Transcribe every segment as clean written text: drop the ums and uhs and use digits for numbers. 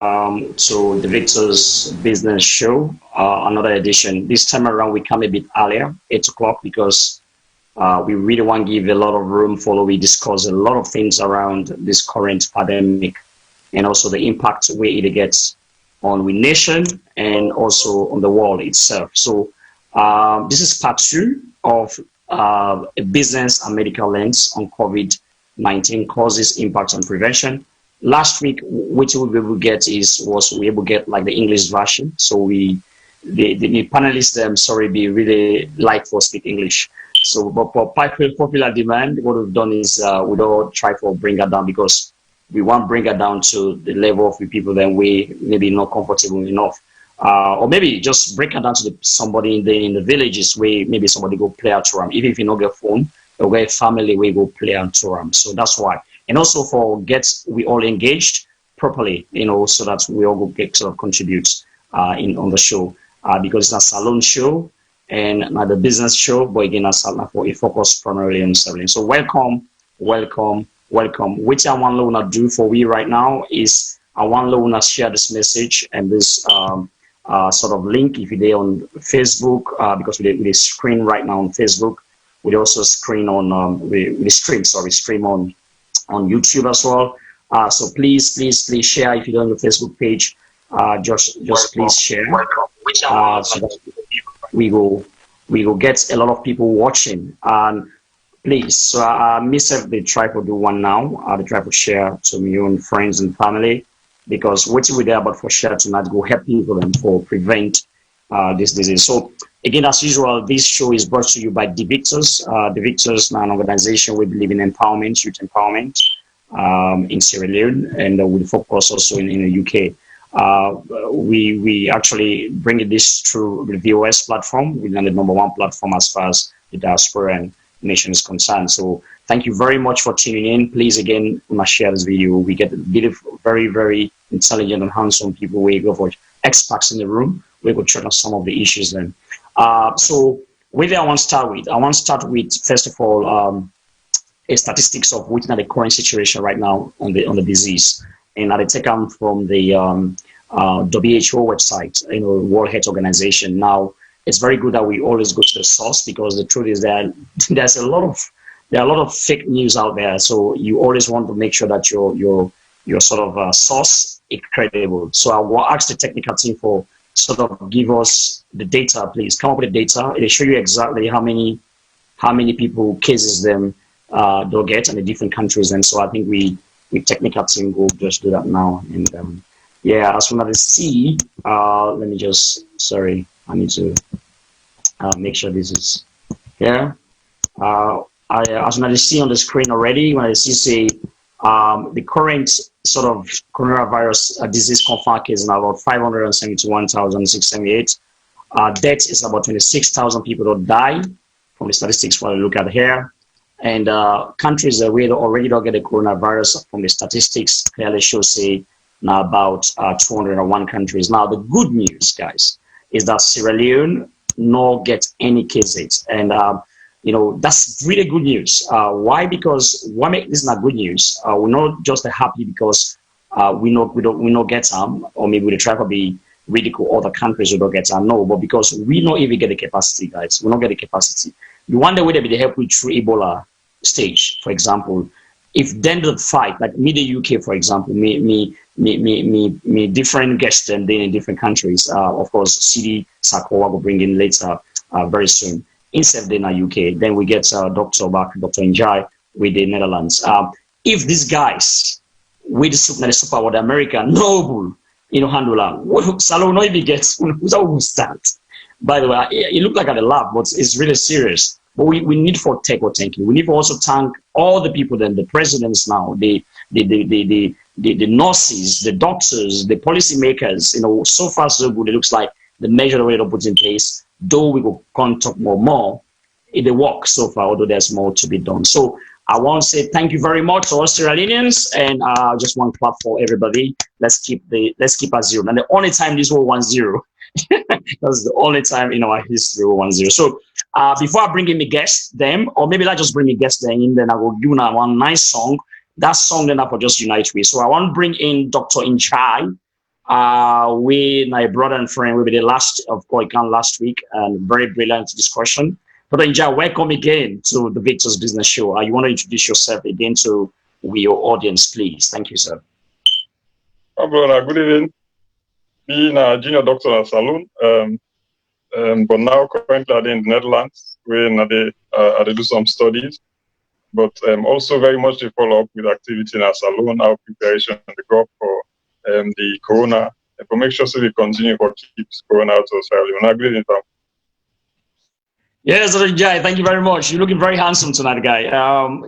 to the Victor's Business Show, another edition. This time around, we come a bit earlier, 8 o'clock, because we really want to give a lot of room for we discuss a lot of things around this current pandemic and also the impact where it gets on the nation and also on the world itself. So this is part 2 of a business and medical lens on COVID-19 causes, impacts, and prevention. Last week, which we will get was we able to get like the English version. So the panelists, be really like for speak English. So, but for popular demand, what we've done is we don't try to bring it down because we want to bring it down to the level of the people that we maybe not comfortable enough. Or maybe just break it down to somebody in the villages where maybe somebody go play out to them. Even if you don't get phone, or get family where go play out to them. So that's why. And also for we all engaged properly, so that we all get sort of contribute on the show because it's a salon show and not a business show, but again, for a focus primarily on selling. So welcome. Which I want to do for we right now is I want to share this message and this sort of link if you're on Facebook because we screen right now on Facebook. We also screen on we stream on YouTube as well. So please share if you don't have a Facebook page. Just please share. So that we will get a lot of people watching. And please, so myself, they try to do one now. They try to share to my own friends and family because what we're there about for share tonight go help people and for prevent this disease. So again, as usual, this show is brought to you by The Victors. The Victors is an organization we believe in empowerment, youth empowerment in Sierra Leone, and we focus also in the UK. We actually bring this through the VOS platform. We're the #1 platform as far as the diaspora and nation is concerned. So thank you very much for tuning in. Please, again, we must share this video. We get beautiful, very, very intelligent and handsome people. We go for experts in the room. We go check on some of the issues then. So where I want to start with? I want to start with, first of all, a statistics of looking at the current situation right now on the disease. And I take them from the WHO website, World Health Organization. Now, it's very good that we always go to the source because the truth is that there are a lot of fake news out there. So you always want to make sure that your sort of source is credible. So I will ask the technical team for sort of give us the data, please. Come up with the data. It'll show you exactly how many people cases them they'll get in the different countries. And so I think we technical team will just do that now. And as soon as I see, let me just, sorry, I need to make sure this is here. As soon as I see on the screen already, when I see the current sort of coronavirus disease confirmed case is now about 571,678. Death is about 26,000 people that die from the statistics when I look at here. And countries that we already don't get the coronavirus from the statistics clearly show now about 201 countries. Now, the good news, guys, is that Sierra Leone not get any cases. And, that's really good news. Why? Because what makes this not good news? We're not just happy because we don't get them, or maybe we try to be ridicule other countries who don't get them. No, but because we don't even get the capacity, guys. We don't get the capacity. You wonder whether they help with through Ebola stage, for example. If then the fight, like me, the UK, for example, me different guests than in different countries. Of course, CD Sakowa will bring in later, very soon. Instead, in the UK, then we get Dr. Njai with the Netherlands. If these guys with the super with America noble, handle Salon maybe gets who's start. By the way, it looked like at the lab, but it's really serious. But we need for thanking. We need to also thank all the people, then the presidents now, the nurses, the doctors, the policymakers. So far so good. It looks like the measure that we have put in place. Though we will talk more, it works so far. Although there's more to be done. So I want to say thank you very much to all Sierra Leoneans, and just one clap for everybody. Let's keep at 0. And the only time this will 1-0. That's the only time in our history we 1-0. So before I bring in the guests, or maybe I just bring the guests in, then I will give you one nice song. That song then I will just unite with. So I want to bring in Dr. Njai My brother and friend, we be the last of Koikan last week, and very brilliant discussion. Dr. Inja, welcome again to the Victor's Business Show. You want to introduce yourself again to your audience, please? Thank you, sir. Oh, brother, good evening. Being a junior doctor at SALONE, but now currently in the Netherlands, where I do some studies, but also very much to follow up with activity in our SALONE, our preparation and the go for the corona, and to make sure so we continue to keep corona out of Australia. Good evening, Tom. Yes, Jai, thank you very much. You're looking very handsome tonight, guy.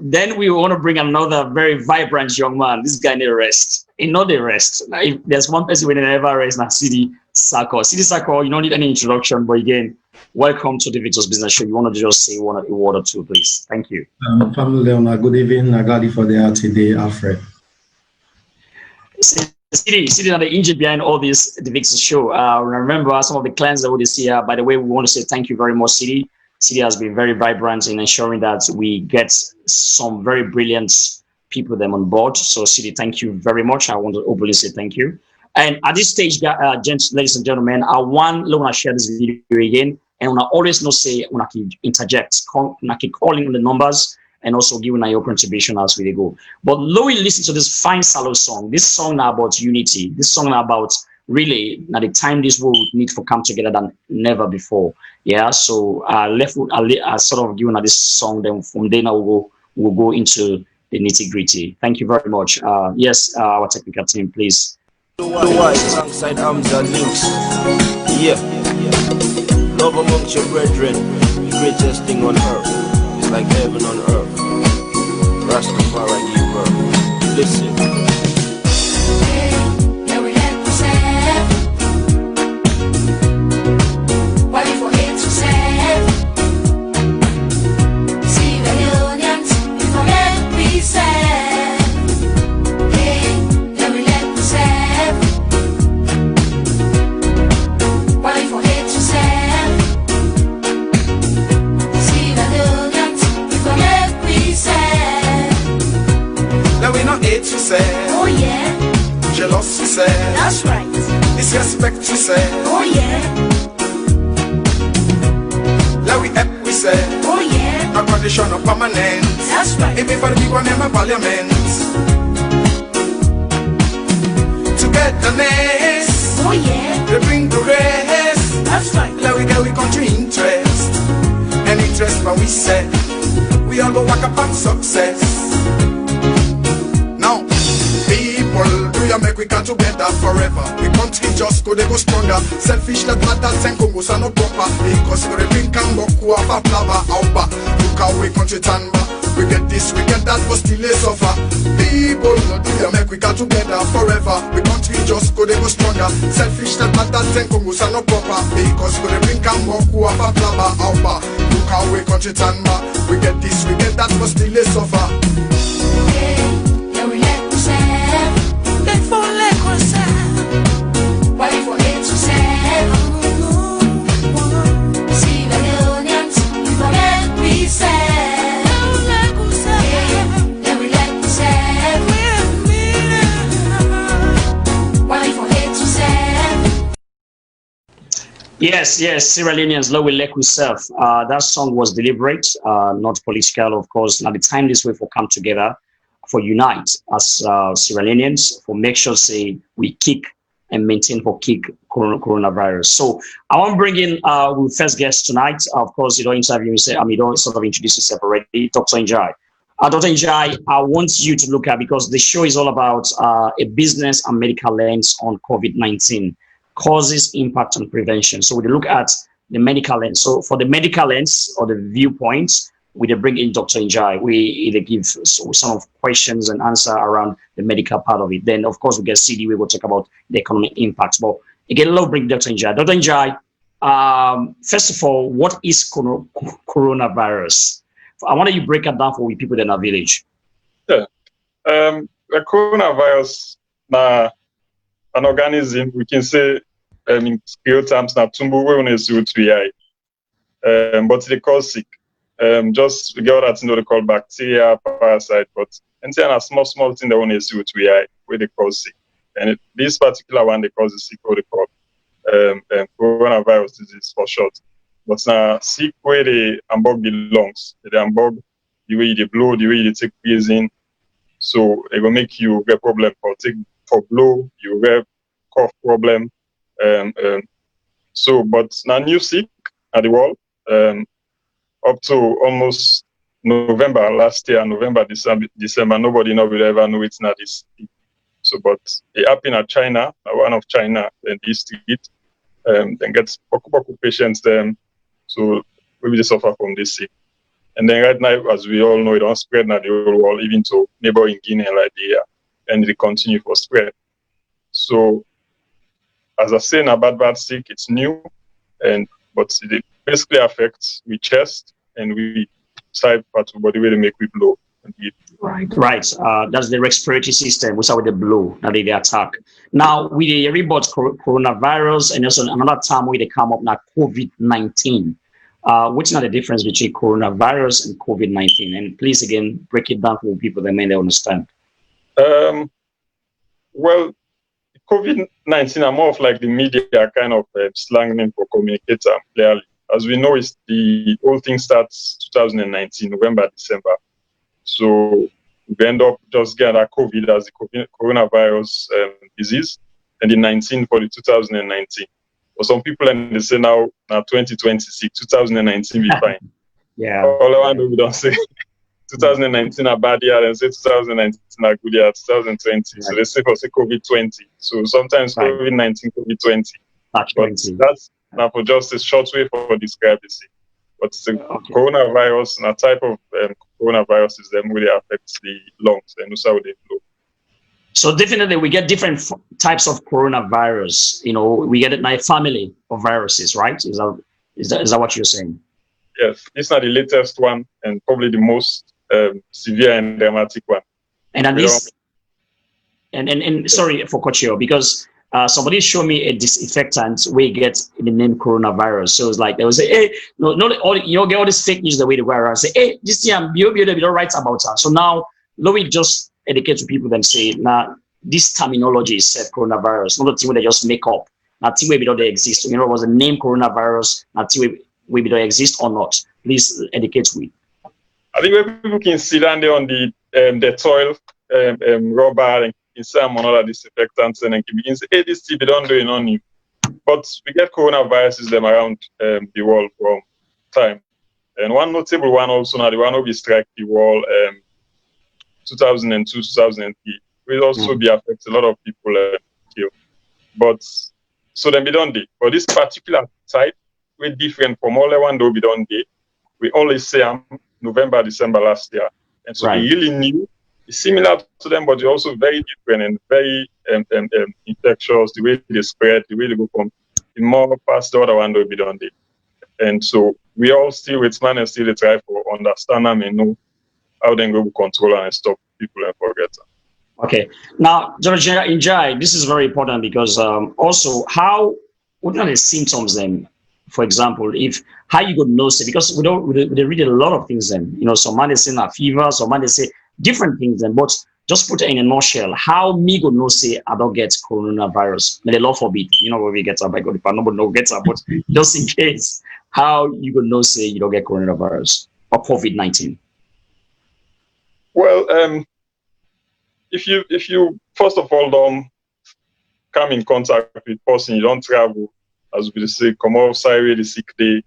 Then we want to bring another very vibrant young man. This guy need a rest. He not a rest. Now, if there's one person who never rest, now Sidi Sako. Sidi Sako, you don't need any introduction, but again, welcome to the Victor's Business Show. You want to just say a word or two, please? Thank you. Family Leona, good evening. I got it for the RTD, Alfred. Sidi, the engine behind all this, the Victor's Show. Remember some of the clients that we see here. By the way, we want to say thank you very much, Sidi. City has been very vibrant in ensuring that we get some very brilliant people them on board. So City, thank you very much. I want to openly say thank you. And at this stage, ladies and gentlemen, I want to share this video again. And I always not say, when I can interject, I can call in the numbers and also give your contribution as we go. But Louis, listen to this fine Salone song. This song now about unity. This song now about really now the time this world need to come together than never before. Yeah, so I sort of given this song. Then from there now we'll go into the nitty gritty. Thank you very much. Yes, our technical team, please. Alongside arms and links. Yeah. Love amongst your brethren, the greatest thing on earth. It's like heaven on earth. Rastafari give birth. Listen. Oh yeah. Jealousy said. That's right. Disrespect we said. Oh yeah. Let we help we said. Oh yeah. A condition of permanent. That's right. If for the people in my parliament. Togetherness. Oh yeah. They bring the rest. That's right. Let we get we country interest. And interest when we said. We all go walk up on success. Do you make we come together forever? We country just go, they go stronger. Selfish that matters and Congo are not proper. Because we drink and walk off a flava out. Look how we country tamba. We get this, we get that, but still they suffer. People, do you make we come together forever? We country just go, they go stronger. Selfish that matters and Congo are not proper. Because we drink and walk off a flava out. Look how we country tamba. We get this, we get that, but still they suffer. Yes, Sierra Leoneans, Love Will Let We Serve. That song was deliberate, not political, of course. Now the time this way for come together, for unite as Sierra Leoneans, for make sure say we kick and maintain for kick coronavirus. So I want to bring in our first guest tonight. Of course, you don't interview say you don't sort of introduce yourself already, Dr. Njai. Dr. Njai, I want you to look at, because the show is all about a business and medical lens on COVID-19. Causes, impact, and prevention. So we look at the medical lens. So for the medical lens or the viewpoints, we bring in Dr. Njai. We either give some of questions and answer around the medical part of it. Then, of course, we get CD. We will talk about the economic impact. But again, let's bring Dr. Njai. Dr. Njai, first of all, what is coronavirus? I want you to break it down for people in our village. Yeah. The coronavirus, an organism, we can say in scale terms, now tumbo but they cause sick. Just we get that they call bacteria, parasite, but and a small thing that only see where they cause sick. And this particular one, they call the sick what they call coronavirus disease for short. But now sick where they unbug the lungs, they unbug the way they blow, the way they take breathing. So it will make you get problem for blow, you get cough problem. So but now new sick at the world up to almost November last year, November, December, nobody will ever know it's not this sick. So but it happened at China, one of China, then this it then gets patients then. So maybe they suffer from this sick. And then right now, as we all know, it don't spread now the whole world, even to neighboring Guinea and Liberia, and it continue for spread. So, as I say, now bad sick, it's new, but it basically affects we chest and we side part of the body where they make we blow. Right. That's the respiratory system. We start with the blow, now they attack. Now we hear about coronavirus, and also another time where they come up now COVID-19. What's not the difference between coronavirus and COVID-19? And please, again, break it down for people that may not understand. Well, COVID-19 are more of like the media kind of slang name for communicator, clearly. As we know, the whole thing starts 2019, November, December. So we end up just getting that COVID as the coronavirus disease, and the 19 for the 2019. For some people, and they say now 2026, 2019 be fine. Yeah. All I want to do, we don't say 2019 a bad year, and say 2019 a good year, 2020. Right. So they say COVID-20. So sometimes right. COVID-19, COVID-20. But that's now for just a short way for describe the sick. But the coronavirus, and a type of coronavirus is them really affects the lungs and also how they blow. So definitely we get different types of coronavirus. You know, we get a family of viruses, right? Is that what you're saying? Yes, it's not the latest one and probably the most severe and dramatic one. And this, and sorry for cutting you, because somebody showed me a disinfectant we get in the name coronavirus. So it's like they will say, hey, no, get all this fake news the way they were. Say, hey, this year they don't write about her. So now we just educate to people and say, nah, this terminology is said coronavirus, not a thing where they just make up. Not thing where we don't exist. You know, was the name coronavirus, not thing where we don't exist or not. Please educate me. I think where people can sit down there on the toilet, rubber and some and all of disinfectants and can begin to say, hey, this thing they don't do it on you. But we get coronaviruses them around the world from time. And one notable one also now, the one will be strike the world 2002, 2003, will also be affect a lot of people killed. But so then we don't do. For this particular type, we're different from all the one that we don't do. We only say November, December last year. And so we really new. It's similar to them, but they're also very different and very infectious, the way they spread, the way they go from the more past the other one that we don't do. And so we all still with man and still try to understand them and know how then go control and stop people and forget them. Okay. Now, Georgia Njai, this is very important because also what are the symptoms then? For example, how you could know, because we read a lot of things then. You know, some man they say a fever, some man they say different things then. But just put it in a nutshell. How me go know say I don't get coronavirus? May the Lord forbid. You know where we get up. I got if nobody no gets up, but just in case, how you go know say you don't get coronavirus or COVID-19? Well, if you first of all don't come in contact with person, you don't travel, as we say, come outside the sick day,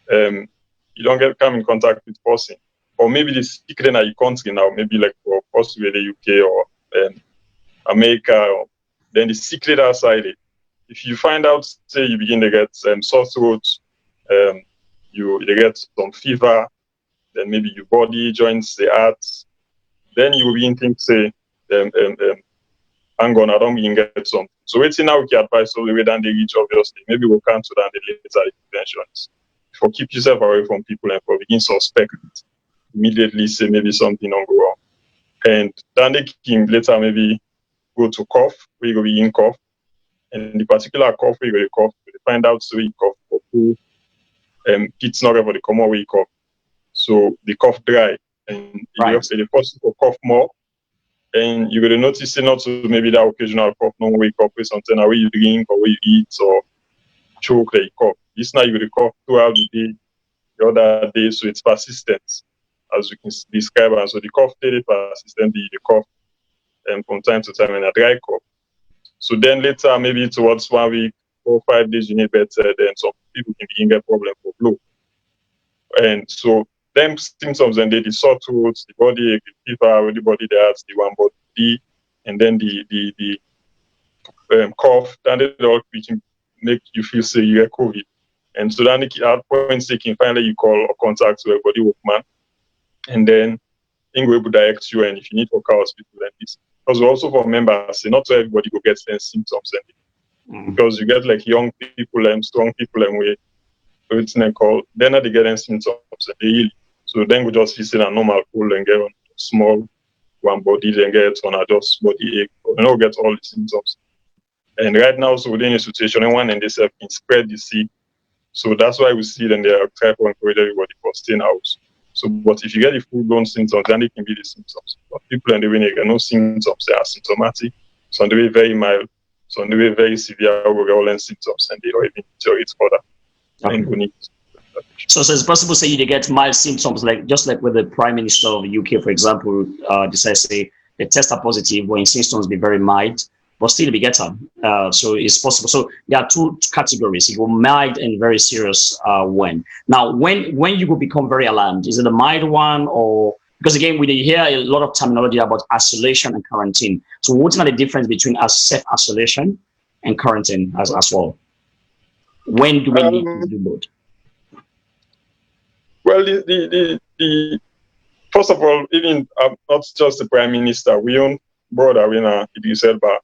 you don't come in contact with person. Or maybe the sick day in your country now, maybe like for possibly the UK or America, or then the sick day outside it. If you find out, say you begin to get sore throat, you get some fever, then maybe your body joins the heart, then you will begin to think, say, hang on, I don't begin to get some. So waiting now we can advise all the way down the reach, obviously. Maybe we'll cancel down the later interventions. For keep yourself away from people and for begin suspect it. Immediately say maybe something don't go wrong. And then they can later maybe go to cough, where you go begin cough. And the particular cough where you go to cough, they find out so you cough for who it's not for the common way you cough. So the cough dry. And if you say the person will cough more, and you're gonna notice it not to maybe that occasional cough, no wake up with something, or where you drink, or where you eat, or choke, like cough. This now you're gonna cough throughout the day, the other day, so it's persistent, as we can describe. And so the cough daily persistently, the cough from time to time, and a dry cough. So then later, maybe towards 1 week, 4 or 5 days, you need better. Then some people can begin get problem for flu. And so them symptoms, and the sore throat, the body ache, the fever, the body that has the one body, and then the cough, then they all can make you feel say you get COVID. And so then at points they can finally you call or contact to a body workman, and then thing will direct you. And if you need to call hospital like this, because also for members, not everybody will get the symptoms, because you get like young people and strong people and we it's called, then they get them symptoms and they heal. So then we just visit a normal cold and get on small one body, then get on a just body ache, or get all the symptoms. And right now, so within a situation, anyone and themselves can spread the sick. So that's why we see then they are trying to encourage everybody for staying out. So, but if you get the full-blown symptoms, then it can be the symptoms. But people in the way they get no symptoms, they are symptomatic. So on the way very mild, so on the way very severe, virulent symptoms, and they don't even deteriorate further. Okay. So it's possible to say you get mild symptoms, like just like with the Prime Minister of the UK, for example, decides to say they test are positive, when symptoms be very mild, but still be get them. So it's possible. So there are two categories: you go mild and very serious. When you will become very alarmed, is it a mild one, or because again we hear a lot of terminology about isolation and quarantine. So what's the difference between self-isolation and quarantine as well? When do we need to do both? Well, the first of all, even not just the Prime Minister, we own brother, Idris Elba,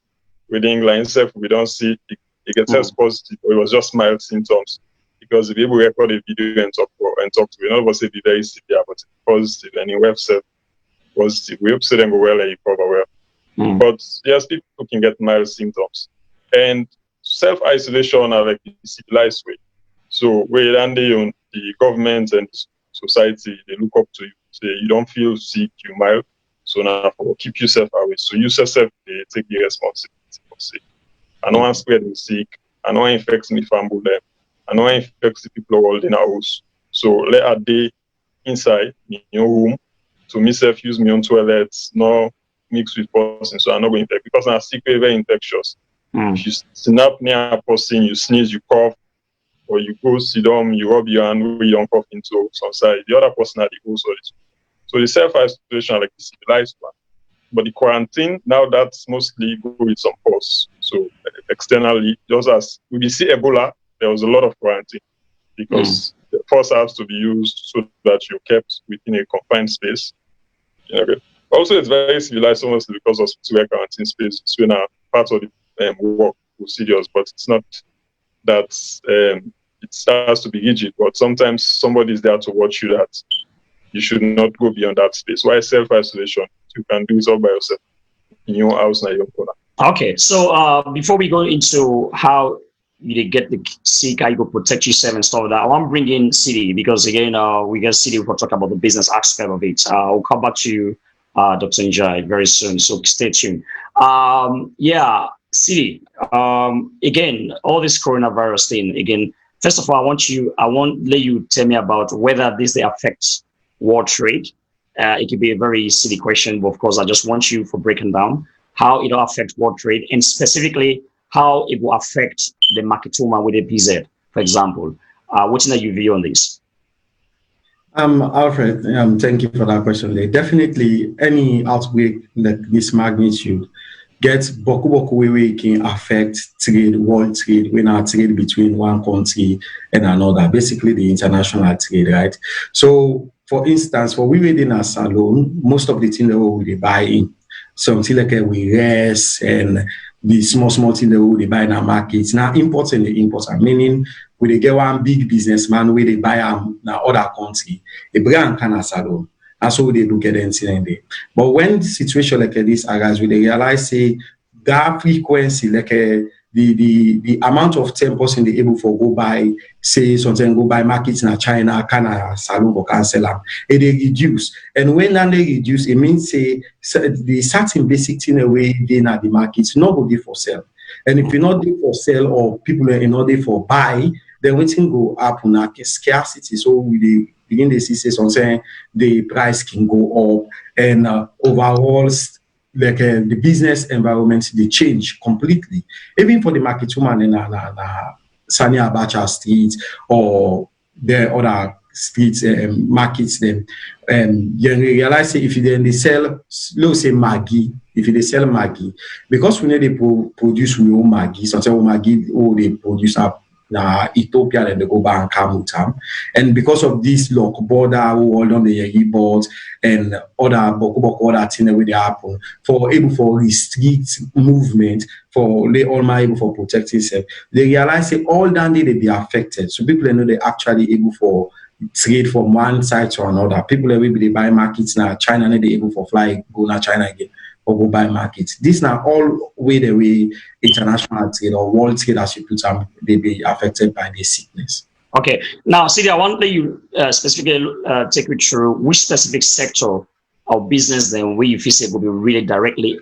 with England himself, we don't see it get test positive, but it was just mild symptoms. Because if people record a video and talk to, none of us say be very severe, but positive, and in website positive. We hope to them go well and recover well. But yes, people can get mild symptoms. And self-isolation are like the civilized way. So where the government and society, they look up to you, say you don't feel sick, you mild, so now keep yourself away. So you yourself, they take the responsibility for sick. I don't want to spread the sick, I don't want to infect me family them, I don't want to infect the people who are in the house. So let a day inside in your room, to myself use my own toilets, not mix with person, so I'm not going to infect, because I'm sick, very infectious. If you snap near a person, you sneeze, you cough, or you go sit down, you rub your hand where you don't cough into some side. The other person had the goes all this. So the self-isolation like the civilized one. But the quarantine, now that's mostly go with some pause. So externally, just as we see Ebola, there was a lot of quarantine because the force has to be used so that you're kept within a confined space. Also, it's very civilized almost because of quarantine space. It's when part of the work procedures, but it's not that it starts to be rigid, but sometimes somebody is there to watch you that you should not go beyond that space. Why self-isolation? You can do it all by yourself in your house, not your corner. Okay, so before we go into how you get the sick, how you go protect yourself and stuff like that, I want to bring in City, because again, we get City for talk about the business aspect of it. I'll come back to you, Dr. Njai, very soon, so stay tuned. City, again, all this coronavirus thing, again, first of all, I won't let you tell me about whether this affects world trade. It could be a very silly question, but of course, I just want you for breaking down how it will affect world trade, and specifically how it will affect the marketoma with APZ, for example. What's your view on this? Alfred, thank you for that question. Definitely, any outbreak like this magnitude gets boku way can affect trade, world trade, when our trade between one country and another, basically the international trade, right? So, for instance, for we within a salon, most of the things that we buy in, something like we rest and the small thing that we buy in our markets. Now, imports and the imports, meaning we get one big businessman where they buy now other country, a brand can a salon. And so they do get anything there. But when the situation like this arises, we realize say that frequency, like the amount of 10% they able for go buy, say something go buy markets in China, Canada, Salone or cancel them. It they reduce. And when they reduce, it means say the certain basic thing away they na the markets not go there for sale. And if you're not there for sale or people are not there for buy, then waiting go up on a scarcity. So we begin to see something the price can go up and overall the business environment they change completely. Even for the market woman in Sani Abacha Street or the other streets markets them, you realize if you then they sell, let's say Maggi, if they sell Maggi, because we know they produce we own Maggi, sometimes Maggi they produce up Ethiopia and they go back and come with them. And because of this lock border who hold on the boards and other things that will happen for able for restrict movement for they all able for protect itself, they realize that all that they be affected. So people know they actually able for trade from one side to another. People that will be buy markets now, China they able for fly go now China again or go buy markets. This now all the way international trade or world trade as you put them, they be affected by this sickness. Okay. Now, Sidi, I want you specifically take me through which specific sector of business then we feel will be really directly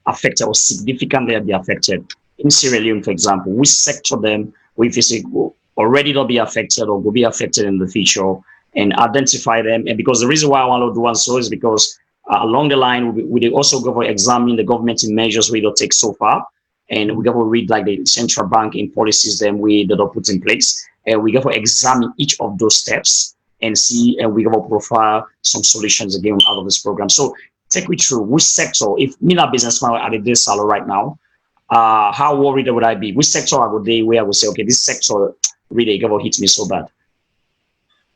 affected or significantly be affected. In Sierra Leone, for example, which sector then we feel will already not be affected or will be affected in the future, and identify them. And because the reason why I want to do one so is because along the line, we also go for examining the government measures we don't take so far. And we go for read like the central bank in policies then we that are put in place. And we go for examine each of those steps and see, and we go for profile some solutions again out of this program. So take me through which sector, if me not businessman at this salon right now, how worried would I be? Which sector I would they where I would say, okay, this sector really go for hit me so bad?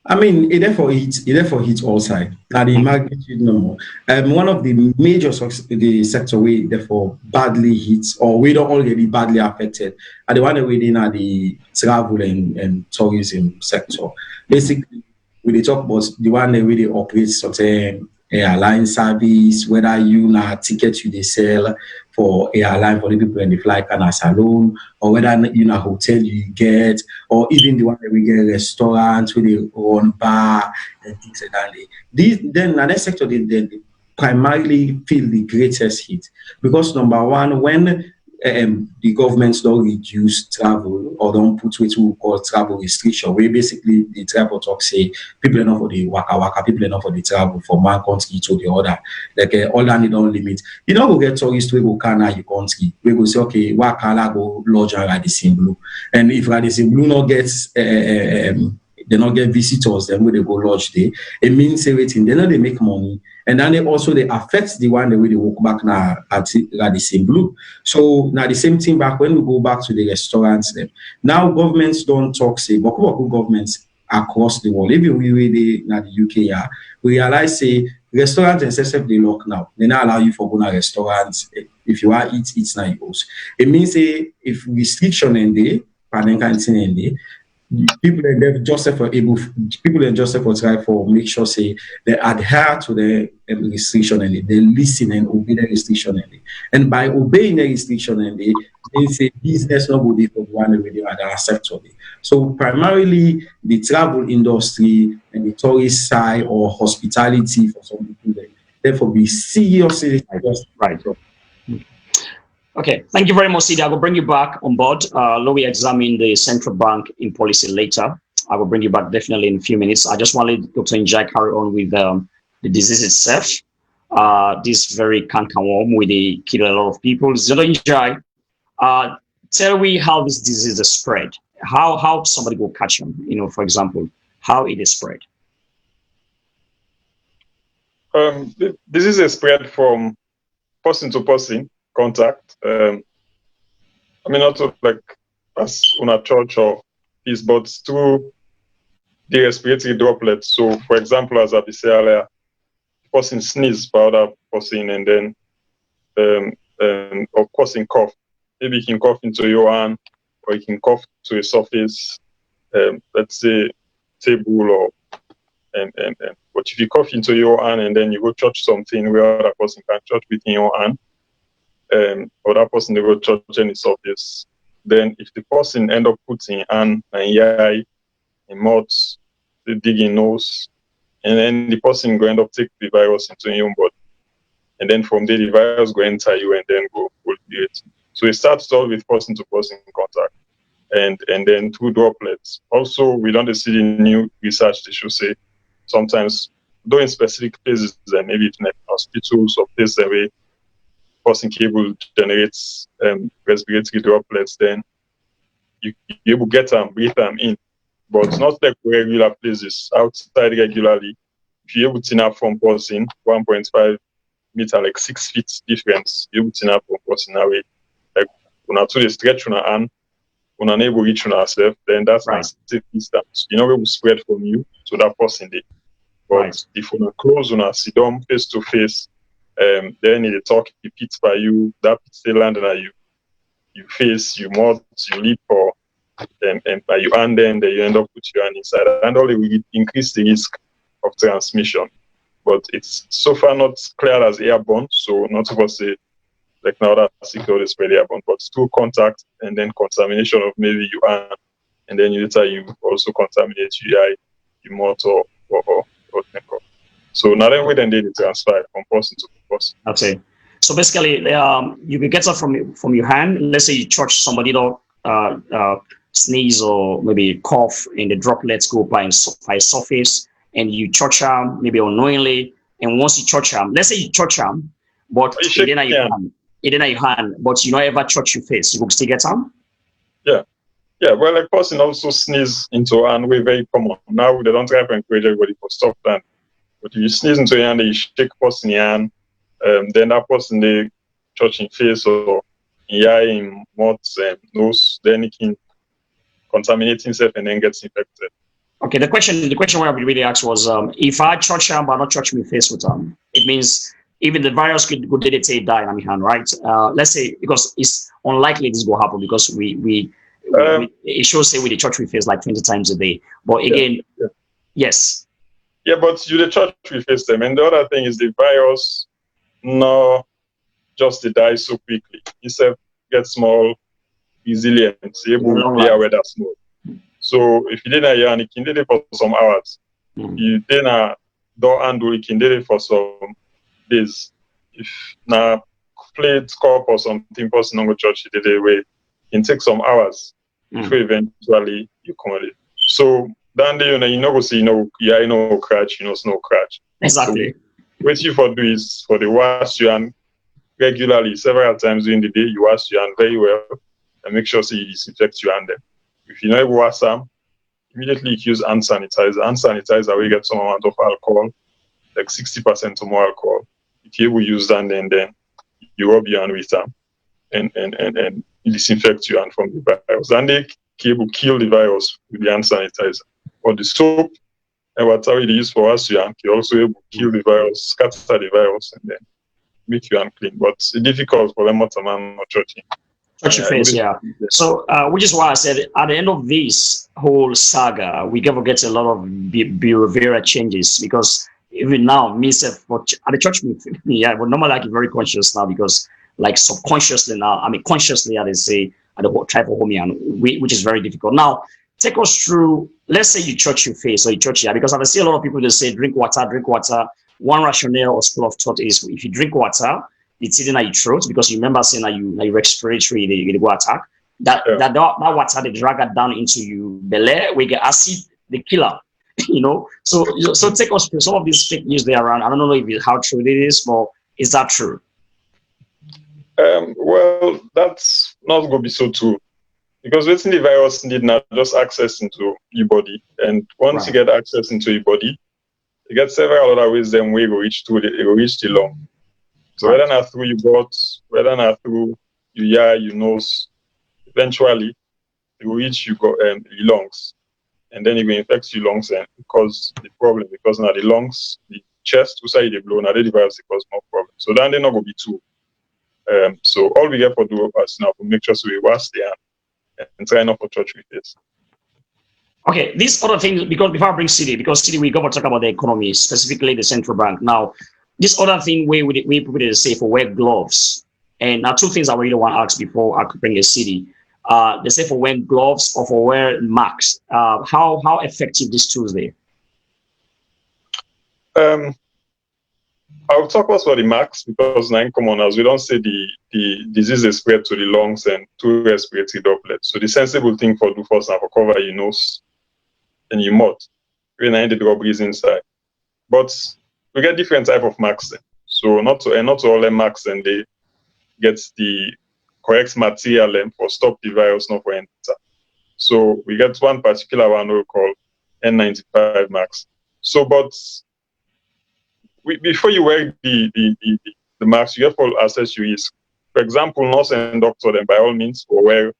I mean, it therefore hits all sides. Now the magnitude no more. One of the major the sector we therefore badly hits or we don't already badly affected. And the one that we in the travel and tourism sector. Basically, we talk about the one that really operates something airline service, whether you na ticket you they sell for airline for the people in the flight can salon, or whether you na hotel you get, or even the one that we get restaurants where they run bar and things like that. Then another sector they primarily feel the greatest hit because number one, when the governments don't reduce travel or don't put what we call travel restriction, where basically the travel talk say people are not for the waka, people are not for the travel from one country to the other. Like all that they don't limit. You know, we get tourists we go Canada, your country. We go say, okay, waka go lodge at Radisson Blue. And if Radisson Blue not gets they not get visitors, then when they go lodge there, it means everything. They know they make money. And then they affect the one the way they walk back now at the same blue. So now the same thing back when we go back to the restaurants them. Now governments don't talk say but governments across the world, even we really now the UK we realize say restaurants and SF they lock now. They not allow you for going to restaurants. If you are eat now you host. It means say if restriction in there, canteen in there, people and Joseph are able. People and Joseph will try for make sure say they adhere to the restriction and they listen and obey the restriction and by obeying the restriction and they say business not good for one with the other sector. So primarily the travel industry and the tourist side or hospitality for some people, therefore be seriously right. Okay, thank you very much, Sidi. I will bring you back on board. Let me examine the central bank in policy later. I will bring you back definitely in a few minutes. I just wanted Dr. Njai carry on with the disease itself. This very cankerworm with the kill a lot of people. Dr. Njai, tell me how this disease is spread. How somebody will catch them? You know, for example, how it is spread. The disease is spread from person to person contact. I mean, not to, like as on a church or is, but through the respiratory droplets. So, for example, as I said earlier, person sneeze by other person, and then or person cough. Maybe you can cough into your hand, or you can cough to a surface, let's say table or and but if you cough into your hand and then you go touch something where other person can touch within your hand. Or that person they will touch any surface, then if the person end up putting hand and eye in mouth, they dig in nose, and then the person go end up take the virus into your own body. And then from there, the virus go enter you and then go it. So it starts all with person-to-person contact, and then through droplets. Also, we don't see the new research that should say sometimes, though in specific places, maybe in hospitals or places where person cable generates respiratory droplets, then you able get them, breathe them in. But not like regular places, outside regularly. If you're able to nap from person 1.5 meter, like 6 feet difference, you're able to nap from person away. Like when I to stretch on hand, when I'm able to reach on ourselves, then that's right. safe distance. You know, we will spread from you to that person there. But Right. if you close on a sit down face to face, then they talk, he pits by you, that pit still landing at you. You face, you mouth, you lip, or and by you hand, then you end up with your hand inside. And all it will increase the risk of transmission. But it's so far not clear as airborne, so not supposed to say like now that security is spread airborne, but through contact and then contamination of maybe your hand, and then later you also contaminate your eye, your mouth, or neck. So now then we then did the transfer from person to person. That's it. So basically, you can get it from your hand. Let's say you touch somebody, sneeze or maybe cough, and the droplets go by surface, and you touch them maybe unknowingly. And once you touch them, let's say you touch them, but it didn't your hand, but you don't ever touch your face, you will still get them. Yeah. Well, a person also sneeze into hand, way very common. Now they don't try to encourage everybody for stop that. But if you sneeze into your hand, you shake person in your hand, then that person they touch in face or in eye, in mouth, nose, then he can contaminate himself and then gets infected. Okay, the question what I really asked was, if I touch them but not touch my face with them, it means even the virus could die in my hand, right? Let's say, because it's unlikely this will happen because we it shows say we touch with face like 20 times a day. But again, yes. Yeah, but you the touch with face them, and the other thing is the virus no just to die so quickly. Instead get small, resilient, able to be aware that small. So if you didn't yarn, you can do it for some hours. You didn't don't handle, you can do it for some days. If now plate cup or something person on the church you did it away, it can take some hours before eventually you come with it. So then you know go see crash, snow crash. Exactly. So, what you for do is for the wash your hand regularly, several times during the day, you wash your hand very well and make sure you disinfect your hand. If you know wash them, immediately use hand sanitizer. Hand sanitizer we get some amount of alcohol, like 60% or more alcohol. If you will use that, then you rub your hand with them and disinfect your hand from the virus. And they will kill the virus with the hand sanitizer. Or the soap and whatever you use for us, you also able to kill the virus, scatter the virus, and then make your hand clean. But it's difficult for them not touching. Touch your face, yeah. So, which is why I said at the end of this whole saga, we gonna get a lot of behavioral changes because even now, myself, at the church, but normally I get very conscious now because, like, subconsciously now, consciously, I say at the type of home, which is very difficult. Now, take us through. Let's say you touch your face or you touch because I see a lot of people that say drink water. One rationale or school of thought is if you drink water, it's sitting at your throat because you remember saying that you respiratory they go attack. That water they drag it down into your belly, we get acid, the killer. So take us through some of these fake news there around. I don't know how true it is, but is that true? Well, that's not going to be so true. Because what's in the virus need not just access into your body. And once you get access into your body, you get several other ways then we go reach the lung. So whether not through your gut, whether not through your ear, your nose, eventually it will reach your lungs. And then it will infect your lungs and cause the problem. Because now the lungs, the chest, who say they blow, now the virus cause more problems. So then they're not going to be two. So all we have to do is now to make sure we wash the hand and try not to touch with this. Okay, this other thing, because before I bring City, we got to talk about the economy, specifically the central bank. Now, this other thing we put it say for wear gloves. And now two things I really want to ask before I could bring a City. they say for wearing gloves or for wearing masks. How effective these tools there? I'll talk about the masks because in common as we don't say the disease is spread to the lungs and to respiratory droplets. So the sensible thing for do first and for cover your nose and your mouth when I the drop is inside. But we get different type of masks then. So not all the masks and they get the correct material and for stop the virus not for enter. So we get one particular one we call N95 mask. So but before you wear the mask, you have to assess your risk. For example, nurse and doctor, then by all means, will wear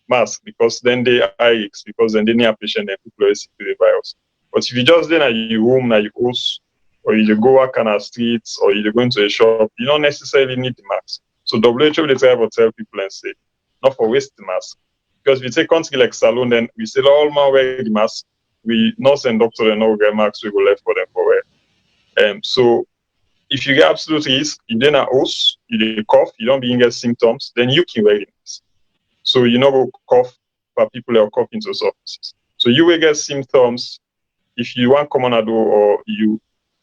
mask because then they are risks because then they need a patient and people are sick to the virus. But if you just then at your home, at your house, or you go work on the streets, or you go into a shop, you don't necessarily need the mask. So WHO they try to tell people and say, not for waste the mask. Because if you take country like SALONE, then we say all man wear the mask. We nurse and doctor and no wear masks, we go left for them for wear. So if you get absolute risk, you then a host, you dey cough, you don't begin get symptoms, then you can wear it. So you know go cough for people that are coughing into surfaces. So you will get symptoms if you want common ado or you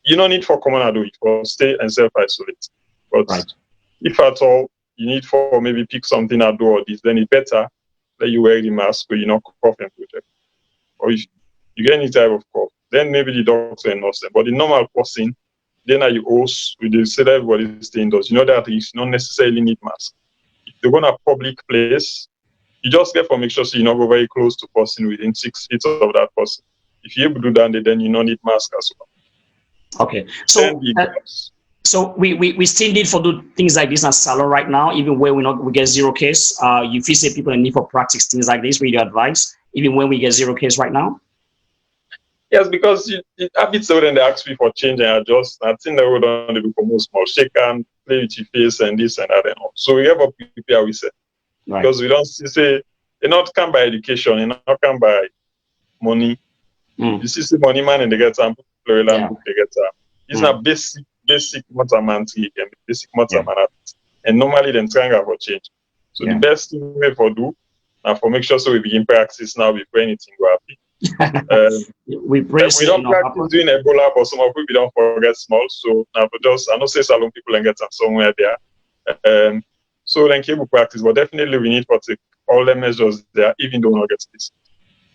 don't need for common ado, for stay and self-isolate. But right. If at all you need for maybe pick something ado or this, then it's better that you wear the mask so you not cough and protect. Or if you get any type of cough, then maybe the doctor and nurse. But the normal person, then are you host with the say that everybody stay indoors. You know that you don't necessarily need mask. If you go to a public place, you just get for make sure so you not go very close to person within 6 feet of that person. If you able to do that, then you don't need mask as well. Okay. So we still need for do things like this at SALONE right now, even where we get zero case. You feel say people need for practice things like this with your advice, even when we get zero case right now. Yes, because it habits so then they ask me for change and adjust. I think they would only do for most small shake and play with your face and this and that and all. So we have a prepare we say. Right. Because we don't say they not come by education, they not come by money. You see money man and they get some people they get some. It's not basic mathematics and basic mathematics. And normally then trying for change. So the best thing we for do and for make sure so we begin practice now before anything go happen. we don't practice doing Ebola, but some of we don't forget small. So now for just I don't say SALONE people and get some somewhere there. So then cable practice, but definitely we need to take all the measures there, even though we not get this.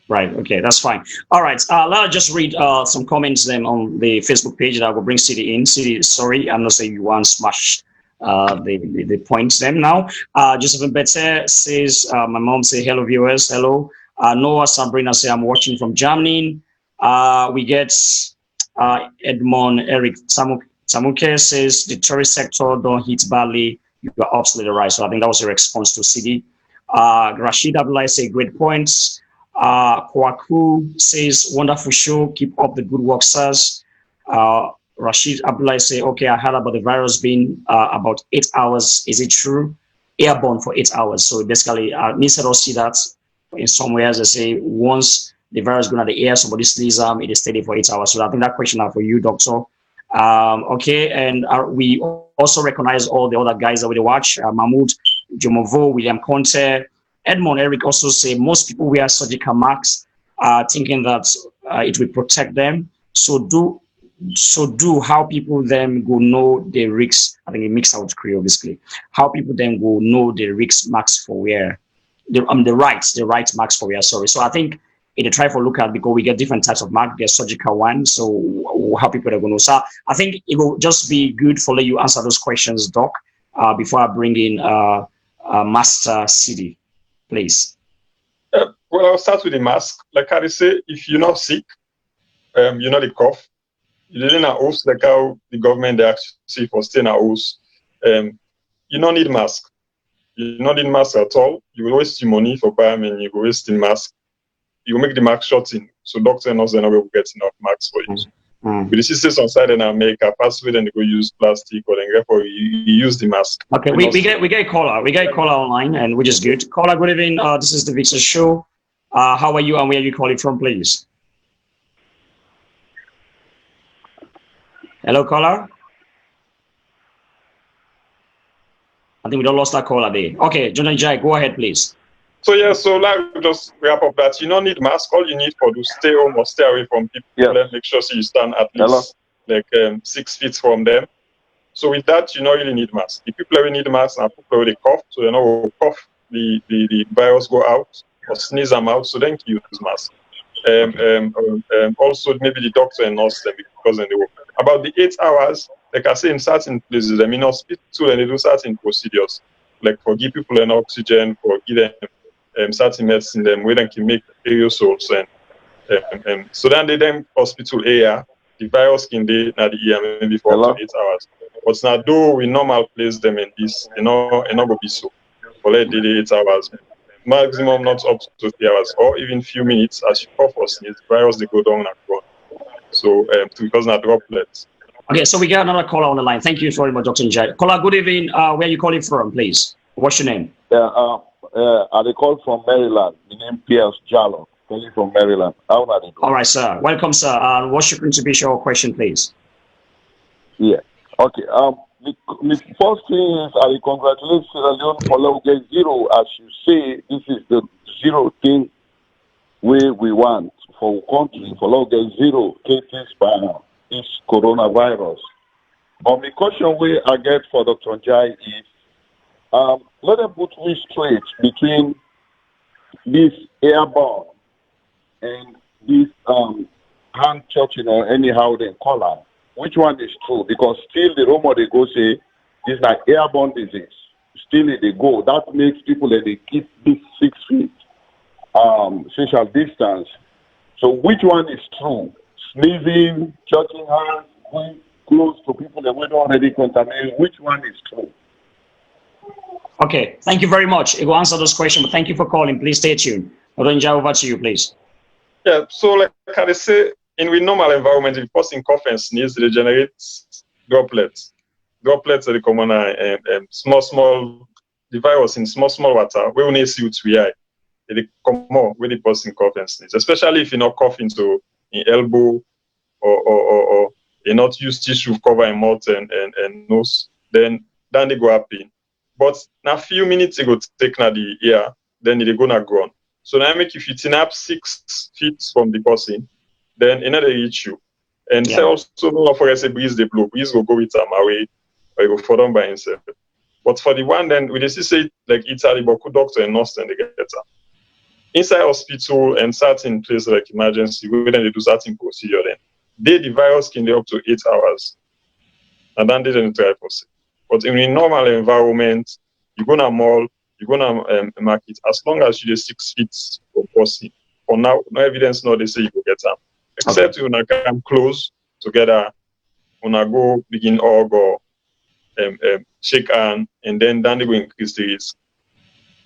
Right. Okay, that's fine. All right. Let us just read some comments then on the Facebook page that I will bring City in. City, sorry, I'm not saying you want to smash the points then now. Josephine Better says, my mom say hello viewers, hello. Noah Sabrina say I'm watching from Germany. We get Edmond Eric Samuke says the tourist sector don't hit badly. You are absolutely right. So I think that was a response to CD. Rashid Abdullah say great points. Kwaku says wonderful show. Keep up the good work, sirs. Rashid Abdullah say okay. I heard about the virus being about 8 hours. Is it true? Airborne for 8 hours. So basically, instead of see that. In somewhere, as I say, once the virus goes out the air, somebody sneezes, it is steady for 8 hours. So I think that question are for you, doctor. Okay, and we also recognize all the other guys that we watch. Mahmoud, Jomovo, William Conte, Edmond, Eric also say most people wear surgical masks, thinking that it will protect them. So do how people then go know the risks. I think it mixed out Creole, basically. How people then go know the risks masks for wear. The right marks for wear, sorry. So I think in the try for look at because we get different types of marks, there's surgical one, so how people are going to know. So I think it will just be good for you answer those questions, Doc, before I bring in Master City, please. Well, I'll start with the mask. Like I say, if you're not sick, you're not a cough, you're in a house, like how the government they actually say for staying at house, you don't need mask. You don't need mask at all. You will waste your money for buying and you will waste the mask. You will make the mask short in. So doctor and nurse will get enough masks for you. But the systems on side in America, pass with and they go use plastic or then therefore you use the mask. Okay, we get a caller. We get a caller online and which is good. Caller, good evening. This is the Victor Show. How are you and where are you calling from, please? Hello, caller. I think we don't lost that caller there. Okay, Jonathan Jai, go ahead, please. So yeah, so like just wrap up that you don't need mask. All you need for to stay home or stay away from people. Yes. Make sure so you stand at Hello? least like 6 feet from them. So with that, you don't really need mask. The people that need mask are people who they cough, so they know cough, the virus go out or sneeze them out, so then you use mask. Also maybe the doctor and nurse them because they work. About the 8 hours, like I say in certain places, I mean hospital and they do certain procedures, like for give people an oxygen, for give them certain medicine, them where they can make aerosols and so then they then hospital area, the virus can be at the ear maybe for up to 8 hours. But now though we normal place them in this, and not go be so. For like daily 8 hours. Maximum not up to 3 hours or even few minutes as you cough or sneeze, virus they go down and go. So because not droplets. Okay, so we got another caller on the line. Thank you very much, Dr. Njai. Caller, good evening. Where are you calling from, please? What's your name? I call from Maryland. My name Pierce Jallo, calling from Maryland. How are you doing? All right, sir. Welcome, sir. What's your contribution or question, please? Yeah. Okay. The first thing is I congratulate Sierra Leone for level get zero. As you say, this is the zero thing we want for country for level get zero cases by this coronavirus. But the question we I get for Dr. Njai is let them put restraints between this airborne and this hand touching or anyhow they call it. Which one is true? Because still the rumor they go say it's like airborne disease. Still they go. That makes people that they keep this 6 feet social distance. So which one is true? Sneezing, touching hands, going close to people that we don't already contaminate. Which one is true? Okay, thank you very much. It will answer those questions, but thank you for calling. Please stay tuned. Oronja, over to you, please. Yeah, so like I say, in the normal environment, if person cough and sneeze, they generate droplets. Droplets are the common small, the virus in small water. We only see it we eye. They come more when the person cough and sneeze, especially if you're not coughing to in elbow or you not use tissue cover in mouth and nose, then they go up in. But now a few minutes ago take na the ear, then they go na ground. So now make if you tin up 6 feet from the person, then another reach you. And say also not forget say breeze the blow, breeze will go with them away or go fall down by himself. But for the one then we just say like Italy, but good doctor and nurse then they get better. Inside hospital and certain places like emergency, we then they do certain procedure then. The virus can be up to 8 hours. And then they didn't try for it. But in a normal environment, you're gonna mall, you're gonna market as long as you're 6 feet from person. For now, no evidence now they say you will get them. Except you wanna come close together, wanna go begin hug or shake hand, and then they will increase the risk.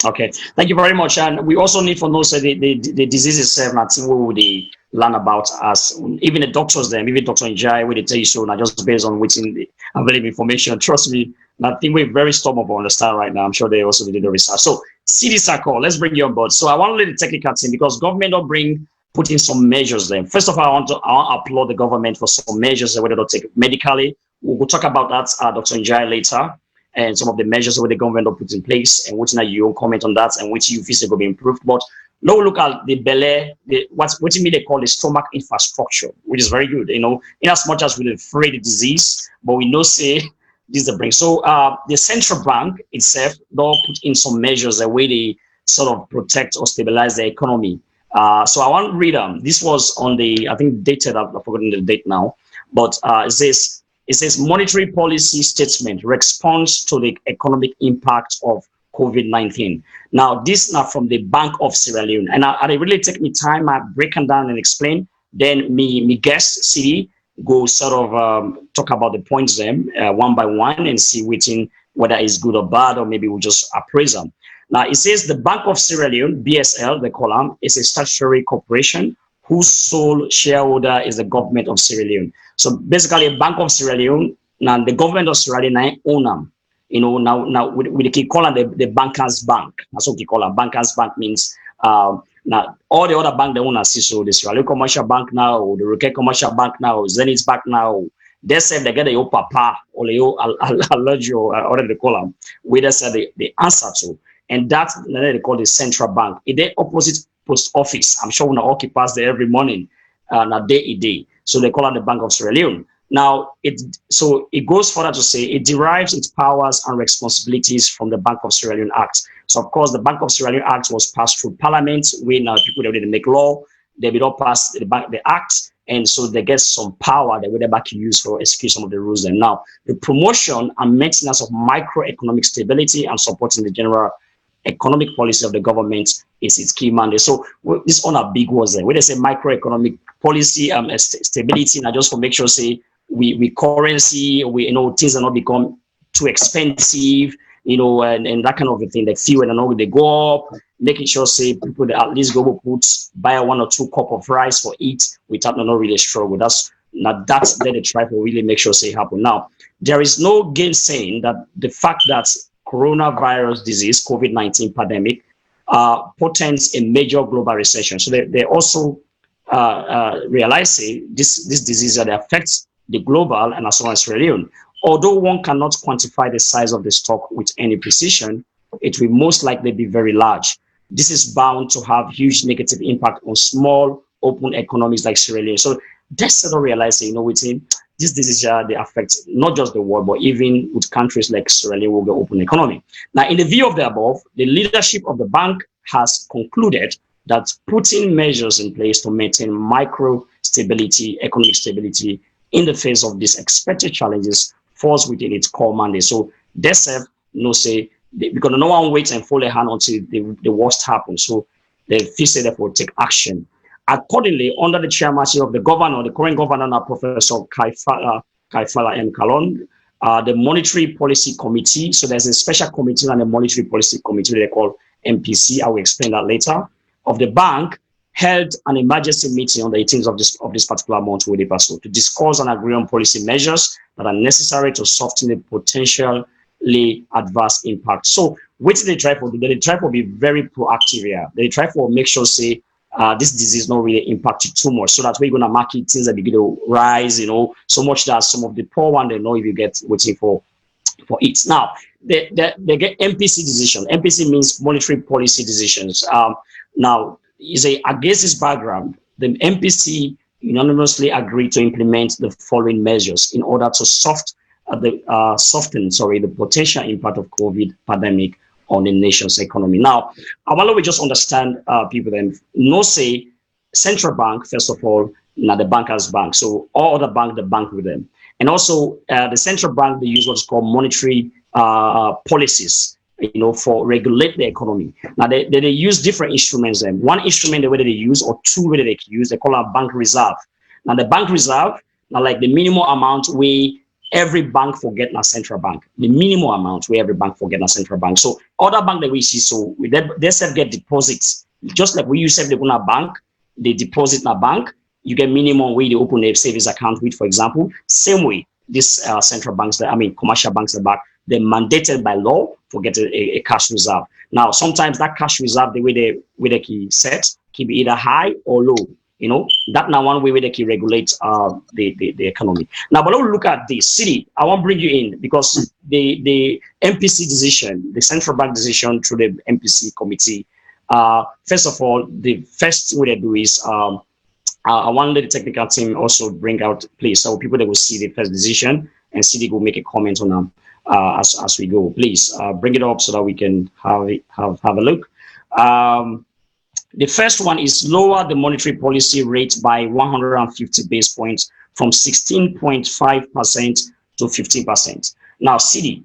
Okay, thank you very much. And we also need to know the disease itself, not what they learn about us. Even the doctors, them, even Dr. Njai, where they tell you so, not just based on what's in the available information. Trust me, I think we're very stubborn to understand right now. I'm sure they also did the research. So, CD Circle, let's bring you on board. So, I want to leave the technical team because government don't put in some measures then. First of all, I want to applaud the government for some measures that they'll take medically. We'll talk about that, Dr. Njai, later. And some of the measures that the government will put in place, and which now you comment on that, and which you feel will be improved. But now we look at the belly, what they call the stomach infrastructure, which is very good. You know, in as much as we afraid the disease, but we know say this is the bring. So the central bank itself will put in some measures the way they sort of protect or stabilize the economy. So I want to read them. This was on the, I think, dated. I've forgotten the date now, but it says monetary policy statement response to the economic impact of COVID-19. Now, this now from the Bank of Sierra Leone. And I really take me time, I break them down and explain. Then me guest CD go sort of talk about the points them one by one and see whether it's good or bad, or maybe we'll just appraise them. Now, it says the Bank of Sierra Leone, BSL, the column, is a statutory corporation whose sole shareholder is the government of Sierra Leone. So basically, a Bank of Sierra Leone, now the government of Sierra Leone own them. You know, now we keep calling the bankers bank. That's what we call a bankers bank means. Now all the other bank they own us. So the Sierra Leone Commercial Bank now, the Roque Commercial Bank now, Zenith Bank now. They say they get the papa or the allergy or whatever they call them. We just say the answer to. and that's what they call the central bank. It's the opposite post office. I'm sure we all keep pass there every morning, a day. So they call it the Bank of Sierra Leone. Now, it goes further to say it derives its powers and responsibilities from the Bank of Sierra Leone Act. So, of course, the Bank of Sierra Leone Act was passed through Parliament. We now people that didn't make law, they will not pass the Act, and so they get some power that we never can use for execute some of the rules. And now, the promotion and maintenance of microeconomic stability and supporting the general economic policy of the government is its key mandate. So this on a big words there. When they say microeconomic policy stability, and just to make sure say we currency, things are not become too expensive, and that kind of a thing. Like fuel and all they go up, making sure say people that at least go put buy 1 or 2 cup of rice for eat without not really struggle. That's they try to really make sure say happen. Now there is no gainsaying that the fact that coronavirus disease, COVID-19 pandemic, portends a major global recession. So they also realize this disease that affects the global and as well as Sierra Leone. Although one cannot quantify the size of the stock with any precision, it will most likely be very large. This is bound to have huge negative impact on small, open economies like Sierra Leone. So they sort of realize, within this disease, they affect not just the world, but even with countries like Sierra Leone will go open economy. Now, in the view of the above, the leadership of the bank has concluded that putting measures in place to maintain micro stability, economic stability in the face of these expected challenges falls within its core mandate. So they say, because no one waits and fold their hand until the worst happens. So they feel say therefore take action. Accordingly, under the chairmanship of the governor, the current governor now, Professor Kaifala M. Kalon, the Monetary Policy Committee, so there's a special committee and a Monetary Policy Committee they call MPC, I will explain that later, of the bank, held an emergency meeting on the 18th of this particular month with the person to discuss and agree on policy measures that are necessary to soften the potentially adverse impact. So what they try for? They try to be very proactive here. They try to make sure, say, this disease not really impacted too much, so that we're gonna market things that begin to rise, so much that some of the poor one they know if you get waiting for it. Now they get MPC decision. MPC means monetary policy decisions. Now against this background, the MPC unanimously agreed to implement the following measures in order to soften the potential impact of COVID pandemic on the nation's economy. Now, I want to just understand people then. Say central bank, first of all, now the bankers bank. So all other bank, the bank with them. And also the central bank, they use what's called monetary policies, for regulate the economy. Now they use different instruments. Then one instrument the way that they use, or two way that they use, they call it bank reserve. Now the bank reserve, now like the minimum amount we every bank forget na central bank. The minimum amount where every bank forget na central bank. So other bank that we see, so they self get deposits. Just like we use self open a bank, they deposit in a bank, you get minimum where they open a savings account with, for example. Same way, this central banks, commercial banks, the bank, they're mandated by law to get a cash reserve. Now, sometimes that cash reserve, the way they can set, can be either high or low. That now one way where they can regulate the economy. Now, but let's look at this. City, I want to bring you in because the MPC decision, the central bank decision through the MPC committee, first of all, the first thing they do is I want the technical team also bring out, please, so people that will see the first decision and City will make a comment on them as we go. Please bring it up so that we can have a look. The first one is lower the monetary policy rate by 150 base points from 16.5% to 15%. Now, City,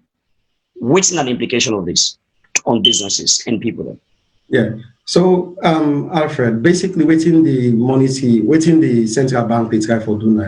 what's the implication of this on businesses and people then? Yeah. So, Alfred, basically, waiting the central bank they try for doing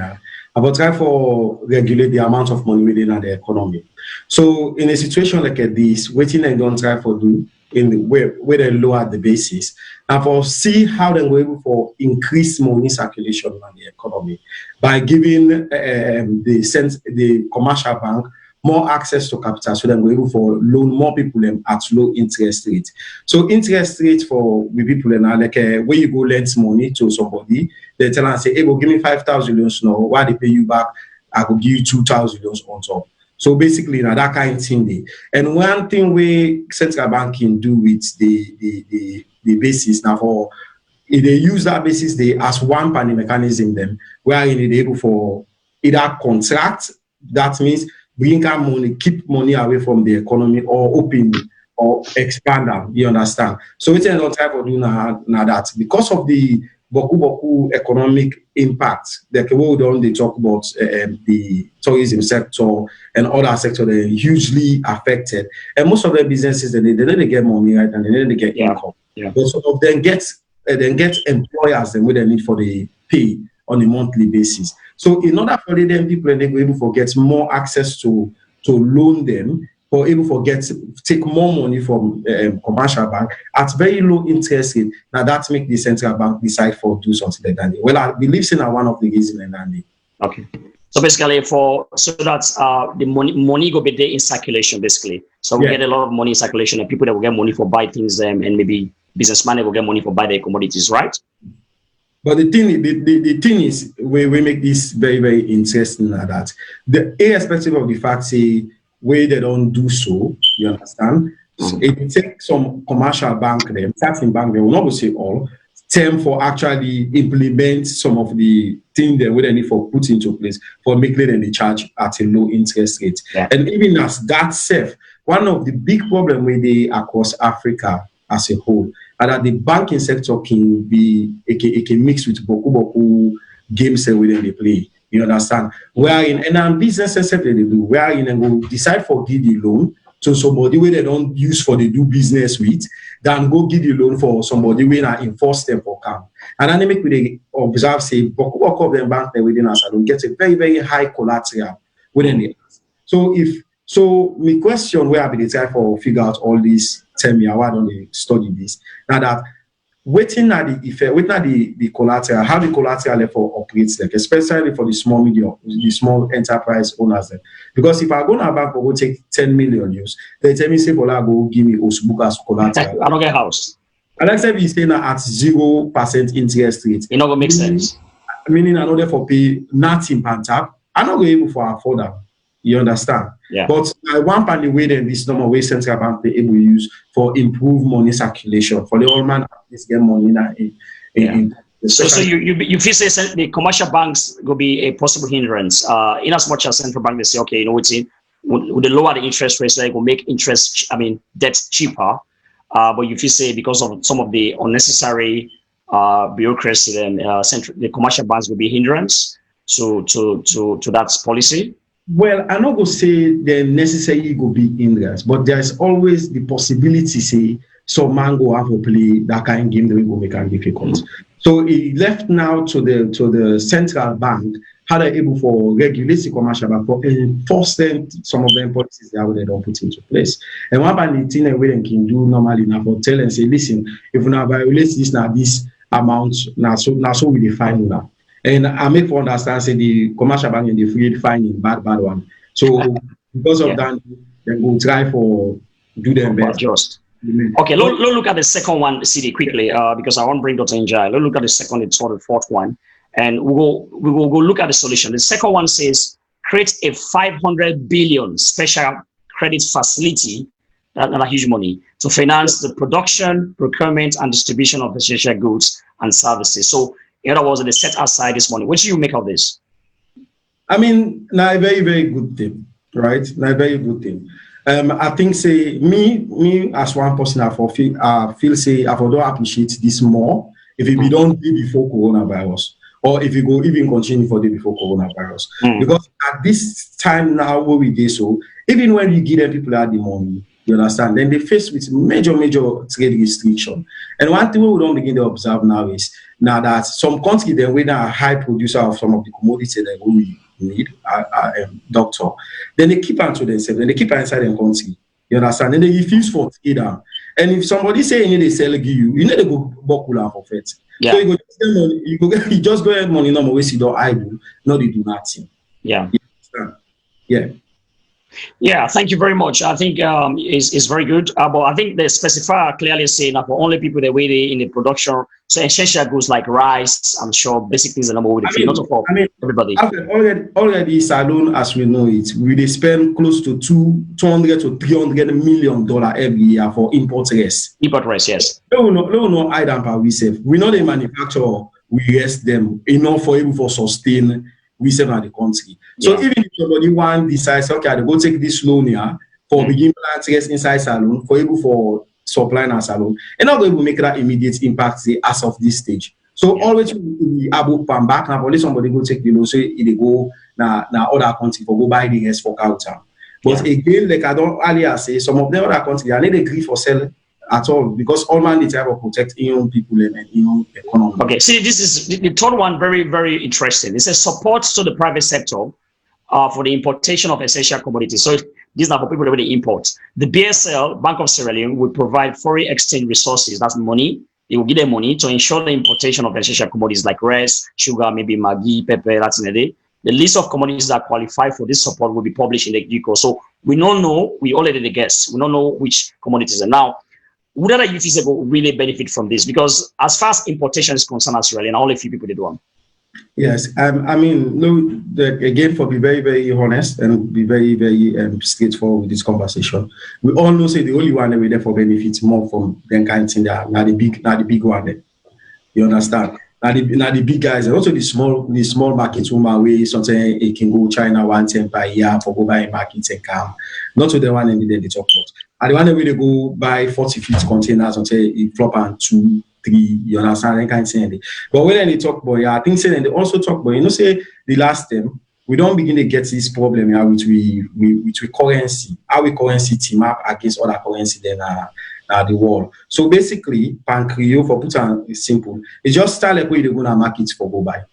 about try for regulate the amount of money within the economy. So, in a situation like this, waiting and don't try for do in the where they lower the basis and for see how they were able for increase money circulation in the economy by giving the commercial bank more access to capital, so that we're able for loan more people at low interest rate. So interest rate for the people like where you go lend money to somebody, they tell us say, hey, well, give me 5,000 loans now. Why they pay you back? I will give you 2,000 loans on top. So basically, now that kind of thing there. And one thing we central bank can do with the basis now for if they use that basis they as one panel mechanism them where they able for either contract, that means bring out money, keep money away from the economy or open or expand them. You understand? So it's a lot of do now that because of the boku economic impact, like we don't they talk about the tourism sector and other sector they're hugely affected. And most of their businesses they don't get money, right? And they don't get income. Yeah. But some of them get employers and what they need for the pay on a monthly basis. So in order for them people and they be able to get more access to loan them or able to take more money from commercial bank at very low interest rate. Now that make the central bank decide for do something like that. Well, I believe in one of the reasons in that. Okay. So basically so that's the money go be there in circulation basically. So we get a lot of money in circulation and people that will get money for buy things and maybe businessmen will get money for buy their commodities, right? But the thing is, we make this very, very interesting at that. Irrespective of the fact, say, where they don't do so, you understand? So it takes some commercial bank, them, taxing bank, they will not say all, time for actually implement some of the things that they need for put into place for making them the charge at a low interest rate. Yeah. And even as that safe, one of the big problems with the across Africa as a whole, and that the banking sector can be it can mix with boku games within the play. You understand? Wherein and businesses they do, wherein and go decide for give the loan to somebody where they don't use for they do business with, then go give the loan for somebody where I enforce them for come. And then they make they observe say boku of them bank there within us and get a very, very high collateral within the So my question where I be the try for figure out all these. Tell me why don't they study this? Now that waiting at the effect, waiting at the collateral, how the collateral level operates like, especially for the small enterprise owners. Because if I go to a bank or go take 10 million use, they tell me say go give me Osbook as collateral. I don't get house. And let's say we stay now at 0% interest rate. It not gonna make sense. Meaning I know therefore pay nothing per tap. I'm not able to afford that. You understand? Yeah. But one part the way that this normal way central bank they able to use for improve money circulation for the old man at least get money So you feel say the commercial banks will be a possible hindrance in as much as central bank they say okay, you know, it's with the lower the interest rates they will make debt cheaper, but you feel say because of some of the unnecessary bureaucracy then the commercial banks will be hindrance to that policy. Well, I not go say they necessarily go be hindrance, but there's always the possibility say some man go have a play that kind of game that we will make it difficult. So it left now to the central bank how they're able for regulate the commercial bank for enforce them some of them policies that they don't put into place. And one part the thing that we can do normally now for tell and say, listen, if we now violate this now this amount now so we define now. And I make for understand say the commercial bank and the free finding bad one. So because of that, they will try for do them better. Just. Okay, let's look at the second one, CD, quickly, because I want to bring Dr. Njai. Let's look at the second, it's sort of the fourth one, and we will go look at the solution. The second one says create a 500 billion special credit facility, not a huge money, to finance the production, procurement, and distribution of essential goods and services. So in other words, they set aside this money. What do you make of this? I mean, now a very, very good thing, right? Now a very good thing. I think say me as one person I feel say I don't appreciate this more if it be done before coronavirus or if it go even continue for the before coronavirus. Because at this time now where we do so, even when you give them people out the money, you understand, then they face with major trade restriction. And one thing we don't begin to observe now is now that some countries then we are high producer of some of the commodities that we need doctor, then they keep on to themselves, then they keep inside their country. You understand? Then they refuse for trade. And if somebody say you need to sell you need to go bokula for it. Yeah. So you just go ahead money no more you don't idle, not you do nothing. Yeah. You understand? Yeah. Yeah, thank you very much. I think is very good. But I think the specifier clearly saying that for only people that wait in the production, so essential goods like rice, I'm sure basic things are number with the fee, not for everybody. Already Salone, as we know it, we spend close to $200 to $300 million every year for import rice. Import rice, yes. No, I don't we save. We know the manufacturer, we rest them enough for able for sustain we save at the country. So even if somebody one decides, okay, I go take this loan here for begin plant rest inside Salone for able for supplying our Salone, and not going to make that immediate impact say, as of this stage. So always we able to back now, only somebody go take the loan, so they go now other country for go buy the rest for counter. But again, like I don't earlier say, some of them other countries, they need agree for sell at all because all man need to have protect young people and young economy. Okay, see, this is the third one, very, very interesting. It says support to the private sector for the importation of essential commodities. So these are for people that really import. The BSL, Bank of Sierra Leone, will provide foreign exchange resources, that's money. They will give them money to ensure the importation of essential commodities like rice, sugar, maybe Maggi, pepper, that's in a day. The list of commodities that qualify for this support will be published in the due course. So we don't know, we already guess, we don't know which commodities are now. Would other youths really benefit from this? Because as far as importation is concerned, as really, and only a few people did one. Yes, I mean, no. Again, for be very, very honest and be very, very straightforward with this conversation, we all know say the only one that we therefore benefits more from them kind of thing that not the big one. There. You understand? Now the big guys and also the small markets woman way something it can go China 110 per year for go buy markets and come. Not to the one and then they talk about. And the one that we go buy 40 feet containers until it flop and 2, 3, you understand? I can't say anything. But when they talk about I think say they also talk about, you know, say the last time we don't begin to get this problem here with currency. How we currency team up against other currency than the world. So basically, Pancreas, for put it simple, it's just start like where you go to market for go buy.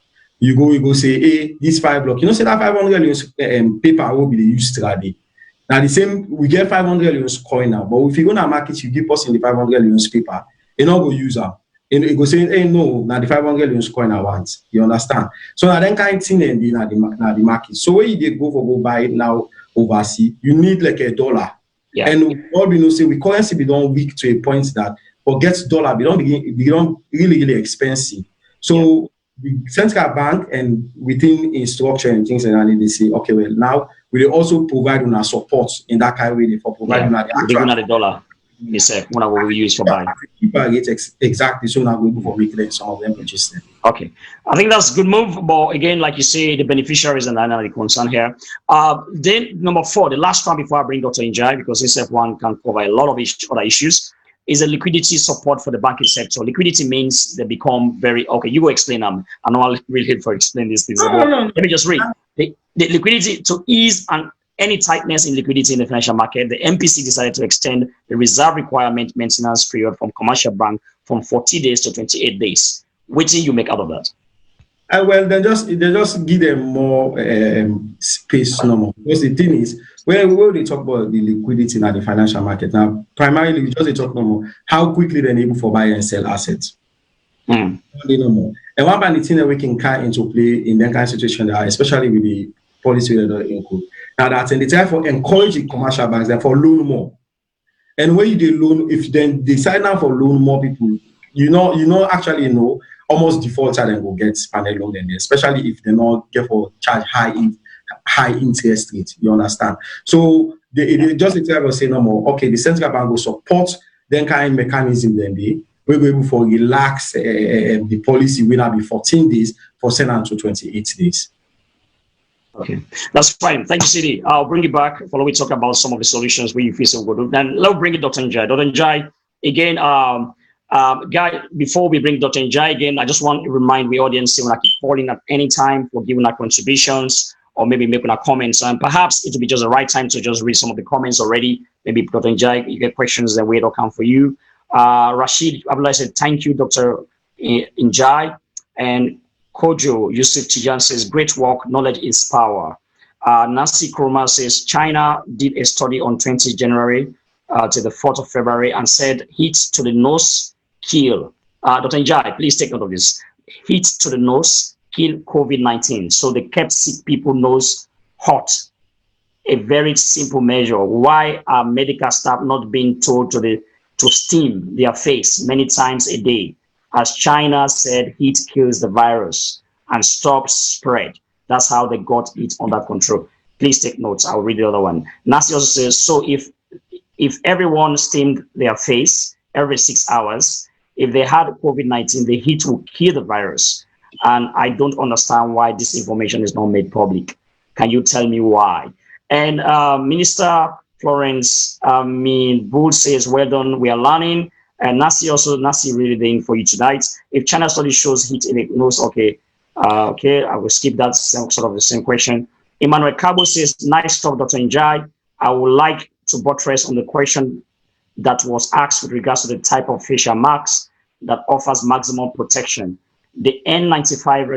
You go say, hey, this 5 block, you know, say that 500 paper will be the used today. Now the same, we get 500 euros coin now, but if you go to market, you give us in the 500 euros paper, you know go use them. And it go say, hey, no, now the 500 euros coin I want. You understand? So now then kind of thing in the market. So when you go buy it now overseas, you need like $1. Yeah. And all we know say we currency be done weak to a point that forget dollar be don't really expensive. So the central bank and within in structure and things like that, they say, okay, well now we also provide on our support in that kind of way for providing the dollar. It's one we use for buying. Exactly. So now we go for weekly some of them purchase them. Okay, I think that's a good move. But again, like you say, the beneficiaries and the concern here. Then number 4, the last one before I bring Dr. Njai, because SF1 can cover a lot of other issues, is a liquidity support for the banking sector. Liquidity means they become very okay. You go explain them. I know I'll really hate for explain these things. Let me just read the liquidity to ease and any tightness in liquidity in the financial market. The MPC decided to extend the reserve requirement maintenance period from commercial bank from 40 days to 28 days. What do you make out of that? Well, they just give them more space no more. Because the thing is, when they talk about the liquidity in the financial market, now primarily we just talk no more how quickly they're able to buy and sell assets. No more. And one of the things that we can come into play in that kind of situation, especially with the policy that they include. Now that's in the time for encouraging commercial banks that for loan more. And when you do loan, if then decide now for loan more people, actually almost default and go get panel loan in there, especially if they not get for charge high interest rate. You understand? So they just the time of say no more. Okay, the central bank will support then kind of mechanism then we will able for relax the policy will not be 14 days for send out to 28 days. Okay, that's fine. Thank you, CD. I'll bring it back while we talk about some of the solutions where you feel so good. Then let's bring it Dr. Njai. Dr. Njai, again, guy, before we bring Dr. Njai again, I just want to remind the audience when I keep calling at any time for giving our contributions or maybe making our comments. And perhaps it will be just the right time to just read some of the comments already. Maybe Dr. Njai, you get questions, then wait will come for you. Rashid Abdullah said, thank you, Dr. Njai. And Kojo Yusuf Tijan says, great work, knowledge is power. Nancy Kroma says, China did a study on 20 January to the 4th of February and said, heat to the nose, kill. Dr. Njai, please take note of this. Heat to the nose, kill COVID-19. So they kept sick people nose hot. a very simple measure. Why are medical staff not being told to steam their face many times a day? As China said, heat kills the virus and stops spread. That's how they got it under control. Please take notes. I'll read the other one. Nancy also says, so if everyone steamed their face every 6 hours, if they had COVID-19, the heat will kill the virus. And I don't understand why this information is not made public. Can you tell me why? And Minister Florence Bull says, well done, we are learning. And Nasi reading for you tonight. If China study shows heat in the nose, okay, I will skip that sort of the same question. Emmanuel Cabo says, nice talk, Dr. Njai. I would like to buttress on the question that was asked with regards to the type of facial masks that offers maximum protection. The N95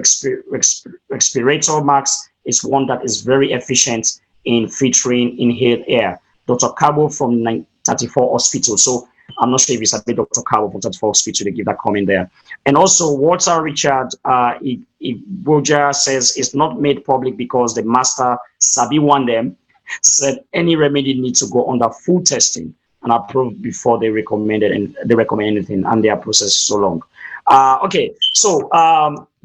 respirator mask is one that is very efficient in filtering inhaled air. Dr. Cabo from 34 Hospital. So I'm not sure if it's a bit Dr. Cabo from 34 Hospital, they give that comment there. And also Walter Richard Boja says it's not made public because the master Sabi one them said any remedy needs to go under full testing and approved before they recommend anything, and their process is so long. Okay, so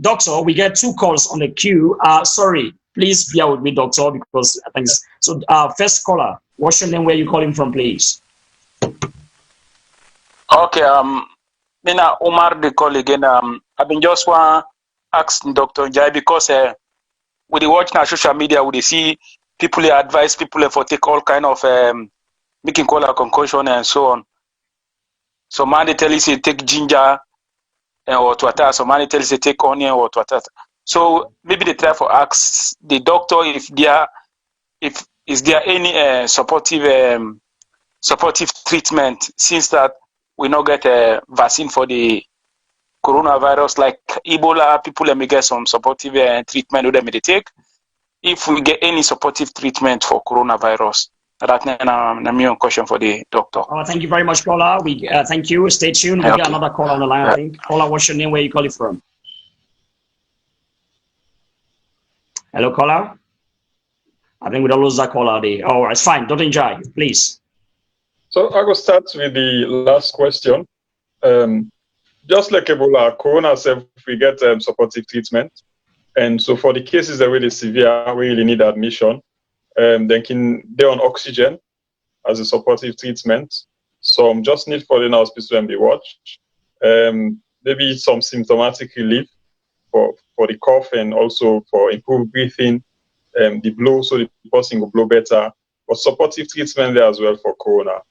doctor, we get 2 calls on the queue. Sorry, please bear with me, doctor, because thanks. So first caller, what's your name? Where you calling from, please? Okay, Mina Omar the call again. I've been just want to ask Dr. Njai because with the watch now social media, we see people advise people for take all kind of making cola concoction and so on. So man they tell you say take ginger or tuata. So man they tell you say take onion or tuata. So maybe they try for ask the doctor if is there any supportive treatment since that we not get a vaccine for the coronavirus like Ebola. People may get some supportive treatment they may take. If we get any supportive treatment for coronavirus. That's a main question for the doctor. Thank you very much, caller. We thank you. Stay tuned. We got another caller on the line, I think. Caller, what's your name? Where you calling from? Hello, caller. I think we don't lose that caller there. All right, it's fine. Dr. Njai, please. So I will start with the last question. Just like Ebola, Corona self, we get supportive treatment. And so for the cases that are really severe, we really need admission. They're on oxygen as a supportive treatment. Some just need for the hospital and be watched. Maybe some symptomatic relief for the cough and also for improved breathing, the blow, so the person will blow better. But supportive treatment there as well for Corona.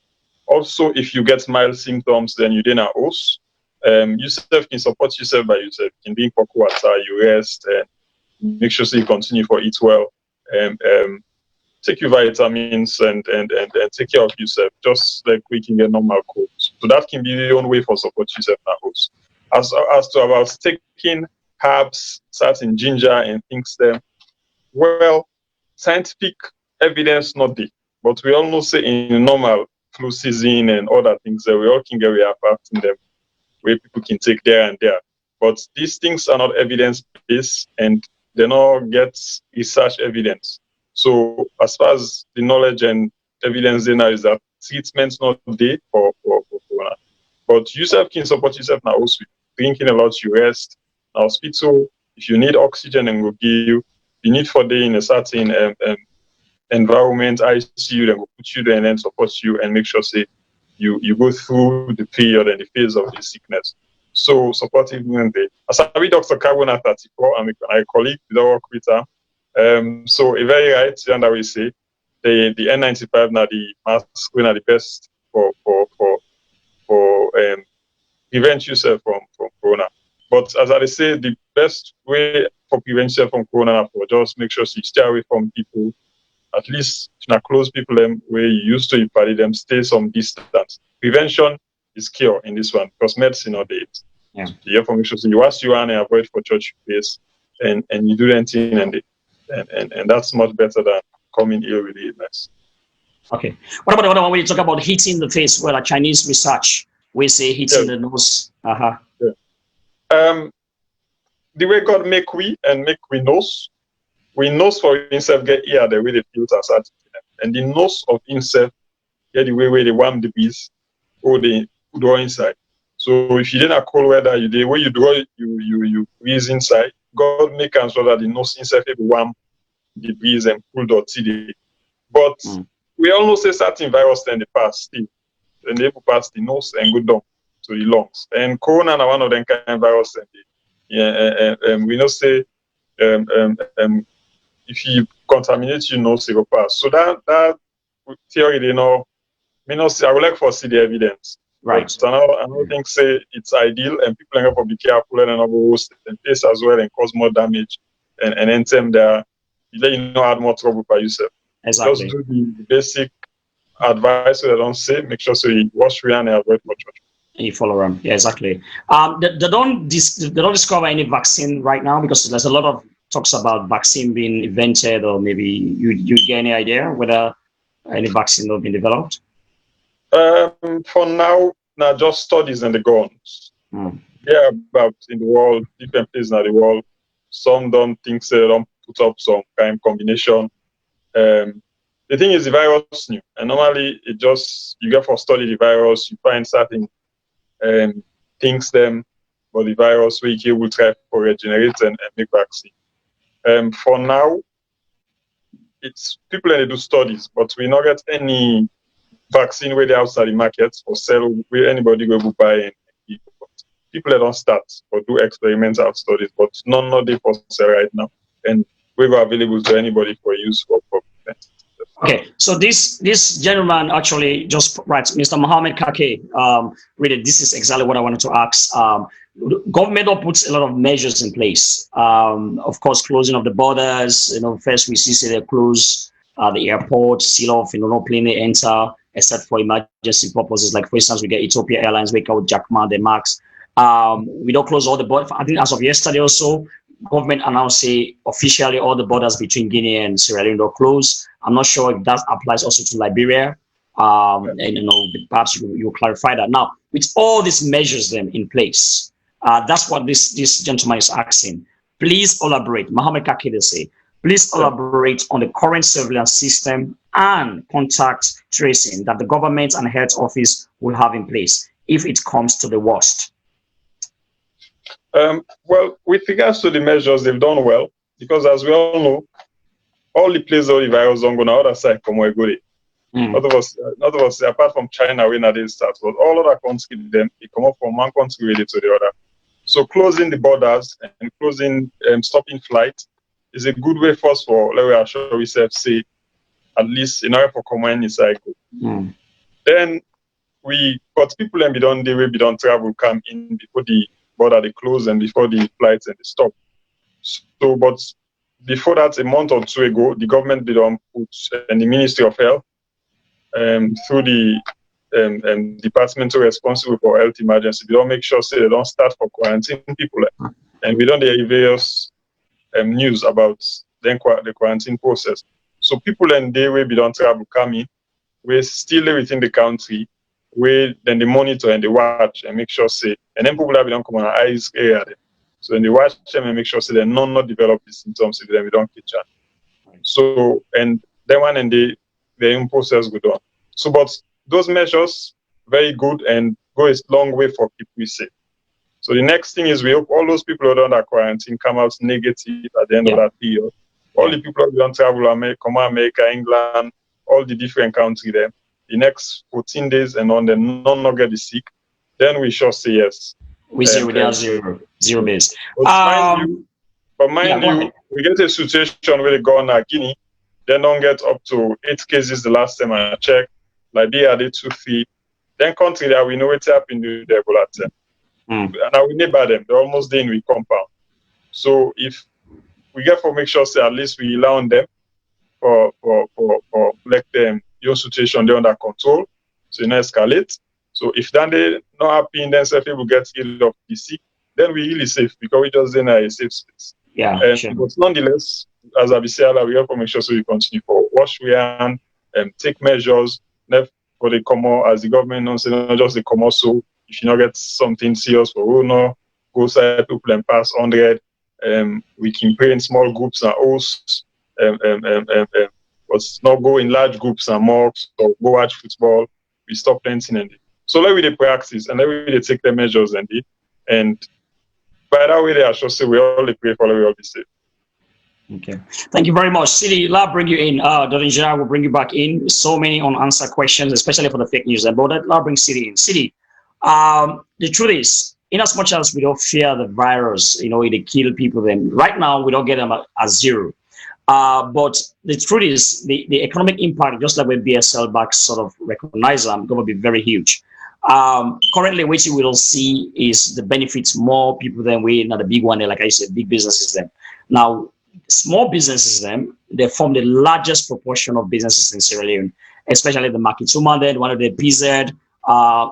Also, if you get mild symptoms, then you then are host. Yourself can support yourself by yourself. You can drink water, you rest, and make sure so you continue to eat well. Take your vitamins and take care of yourself, just like we can get normal cold. So that can be the only way for support yourself now. As to about taking herbs, certain ginger and things there, well, scientific evidence not there, but we all know say in normal flu season and other things that we all can get reacting them, where people can take there and there. But these things are not evidence-based and they don't get research evidence. So as far as the knowledge and evidence there now is that treatment's not there for Corona. But yourself can support yourself now also. Drinking a lot, you rest. Now hospital, if you need oxygen and will give you need for day in a certain environment, ICU, then will put you there and then support you and make sure say you go through the period and the phase of the sickness. So supportive movement day. As I read Dr. Carbona 34, I'm a colleague with our work with her. So a very right, and I will say the N95 now the mask are the best for prevent yourself from Corona. But as I say, the best way for prevent yourself from Corona for just make sure you stay away from people, at least close people them where you used to party them, stay some distance. Prevention is cure in this one because medicine or date. Yeah. The information so you ask you and avoid for church place and you do anything and that's much better than coming ill with illness. Okay. What about the other one when you talk about hitting the face? Well, a Chinese research, we say hitting the nose. Yeah. The way God make we nose for himself get ear the way they filter certain. and the nose of himself get the way where they warm the bees or they draw inside. So if you didn't cold weather, the way you draw you breathe inside, God make and so that the nose inside will warm the breeze and cool dirty. But we all know say certain virus in the past still, and they pass the nose and go down to the lungs. And corona is one of them kind of virus. We know say if you contaminate your nose, it will pass. So that theory, they know. I would like to see the evidence. Right. But I don't think say it's ideal, and people have to be careful and not go and face as well and cause more damage and end them there. You know, add more trouble by yourself. Exactly. Just do the basic advice so they don't say. Make sure so you wash your hand and avoid for church. And you follow them. Yeah, exactly. They don't discover any vaccine right now because there's a lot of talks about vaccine being invented, or maybe you get any idea whether any vaccine has been developed? For now, just studies and the guns. Yeah, about in the world, different places in the world. Some don't think so, they don't put up some kind of combination. The thing is, the virus new, and normally it just you get for study the virus, you find certain things them, but the virus we will try to regenerate and make vaccine. For now, it's people that do studies, but we not get any vaccine where they outside the market or sell where anybody go to buy and eat. People that don't start or do experimental studies, but none of they for sale right now, and we were available to anybody for use for defense. Okay, so this gentleman actually just writes, Mr. Mohammed Kake, really, this is exactly what I wanted to ask. Government puts a lot of measures in place. Of course, closing of the borders. First we see they close the airport, seal off. No plane they enter except for emergency purposes. Like for instance, we get Ethiopia Airlines, wake out Jack Ma, the Max. We don't close all the borders. I think as of yesterday also, government announced officially all the borders between Guinea and Sierra Leone are closed. I'm not sure if that applies also to Liberia. And perhaps you clarify that. Now, with all these measures then in place, that's what this gentleman is asking. Please elaborate. Mohammed Kakide say, please elaborate on the current surveillance system and contact tracing that the government and health office will have in place if it comes to the worst. Well, with regards to the measures, they've done well, because as we all know, all the places all the virus don't go on the other side come where good. Not of us, apart from China, when they start, but all other countries, they come up from one country really to the other. So closing the borders and closing, stopping flight is a good way for us for, let we say, at least in order for command inside. Then but people and be done travel come in before the border they close and before the flights and they stop. So, but before that, a month or two ago, the government did put and the Ministry of Health through the departmental responsible for health emergency, they don't make sure they don't start for quarantine people, and we don't hear various news about the quarantine process. So people and they will be don't travel coming, we still within the country, where then they monitor and they watch and make sure and then people that we don't come on our eyes area them. So then they watch them and make sure they not develop the symptoms, then we don't catch them. So and then one and the immune process go on. So but those measures very good and go a long way for people safe. So the next thing is we hope all those people who are under quarantine come out negative at the end of that period. All the people who don't travel come America, England, all the different countries there. The next 14 days and on them not get the sick, then we shall say yes. We say without zero days. But mind you, we get a situation where they go on Guinea, they don't get up to 8 cases the last time I checked. Liberia, they 2, 3. Then country that we know what's happening to the Ebola time. And now we neighbor them, they're almost there in we compound. So if we get for make sure at least we allow them for let them your situation they're under control, so you not escalate. So if then they not happy then if we get rid of the sick, then we really safe because we just in a safe space. Yeah, sure. But nonetheless, as I be saying, we have to make sure so we continue for wash we hand and take measures. For the common, as the government knows, not just the common. So if you not get something serious for go side people and pass 100. We can pray in small groups and hosts. but not go in large groups and mosques or go watch football. We stop planting and so let we the practice and let we take the measures and by that way they are sure say we all pray for we all be safe. Okay, thank you very much. City, I'll bring you in. Dr. Njera will bring you back in. So many unanswered questions, especially for the fake news. But I'll bring City in. City, the truth is, in as much as we don't fear the virus, it kill people, then right now we don't get them at zero. But the truth is, the economic impact, just like with BSL back sort of recognize them, going to be very huge. Currently, what we will see is the benefits more people than we, not the big one, like I said, big businesses then. Now, small businesses then, they form the largest proportion of businesses in Sierra Leone, especially the Makituma, then one of the PZ.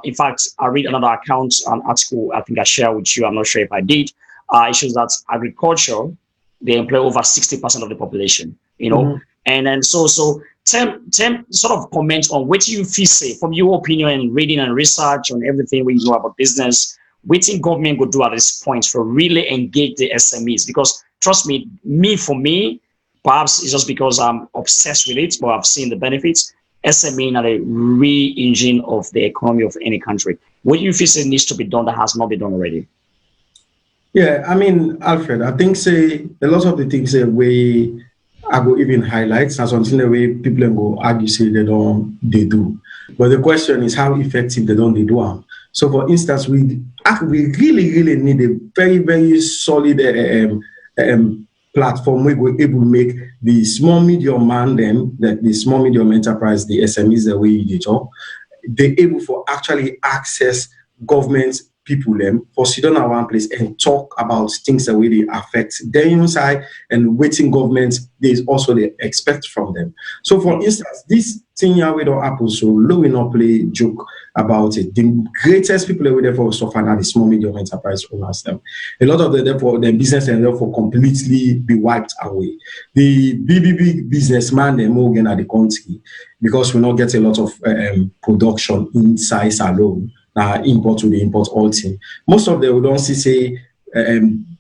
In fact, I read another account, an article I think I shared with you. I'm not sure if I did. It shows that agriculture, they employ over 60% of the population, and then so Tim sort of comment on what you feel say from your opinion and reading and research on everything we know about business. What think government would do at this point for really engage the SMEs? Because trust me, for me, perhaps it's just because I'm obsessed with it, but I've seen the benefits. SME are the real engine of the economy of any country. What do you feel needs to be done that has not been done already? Yeah, I mean, Alfred, I think say a lot of the things we I go even highlights as something the way people go argue say they do. But the question is how effective they do. So for instance, we really need a very, very solid platform where we're able to make the small medium man the small medium enterprise, the SMEs the way you talk, they're able for actually access government people for sit down at one place and talk about things that really affect their inside and waiting government they also they expect from them. So for instance, this thing here we don't happen, so low we not play joke about it. The greatest people that therefore suffer are the small medium enterprise owners. Them. A lot of them therefore their business and therefore completely be wiped away. The big businessman they move again at the country because we not get a lot of production inside SALONE. Import to the import all thing. Most of them we don't see say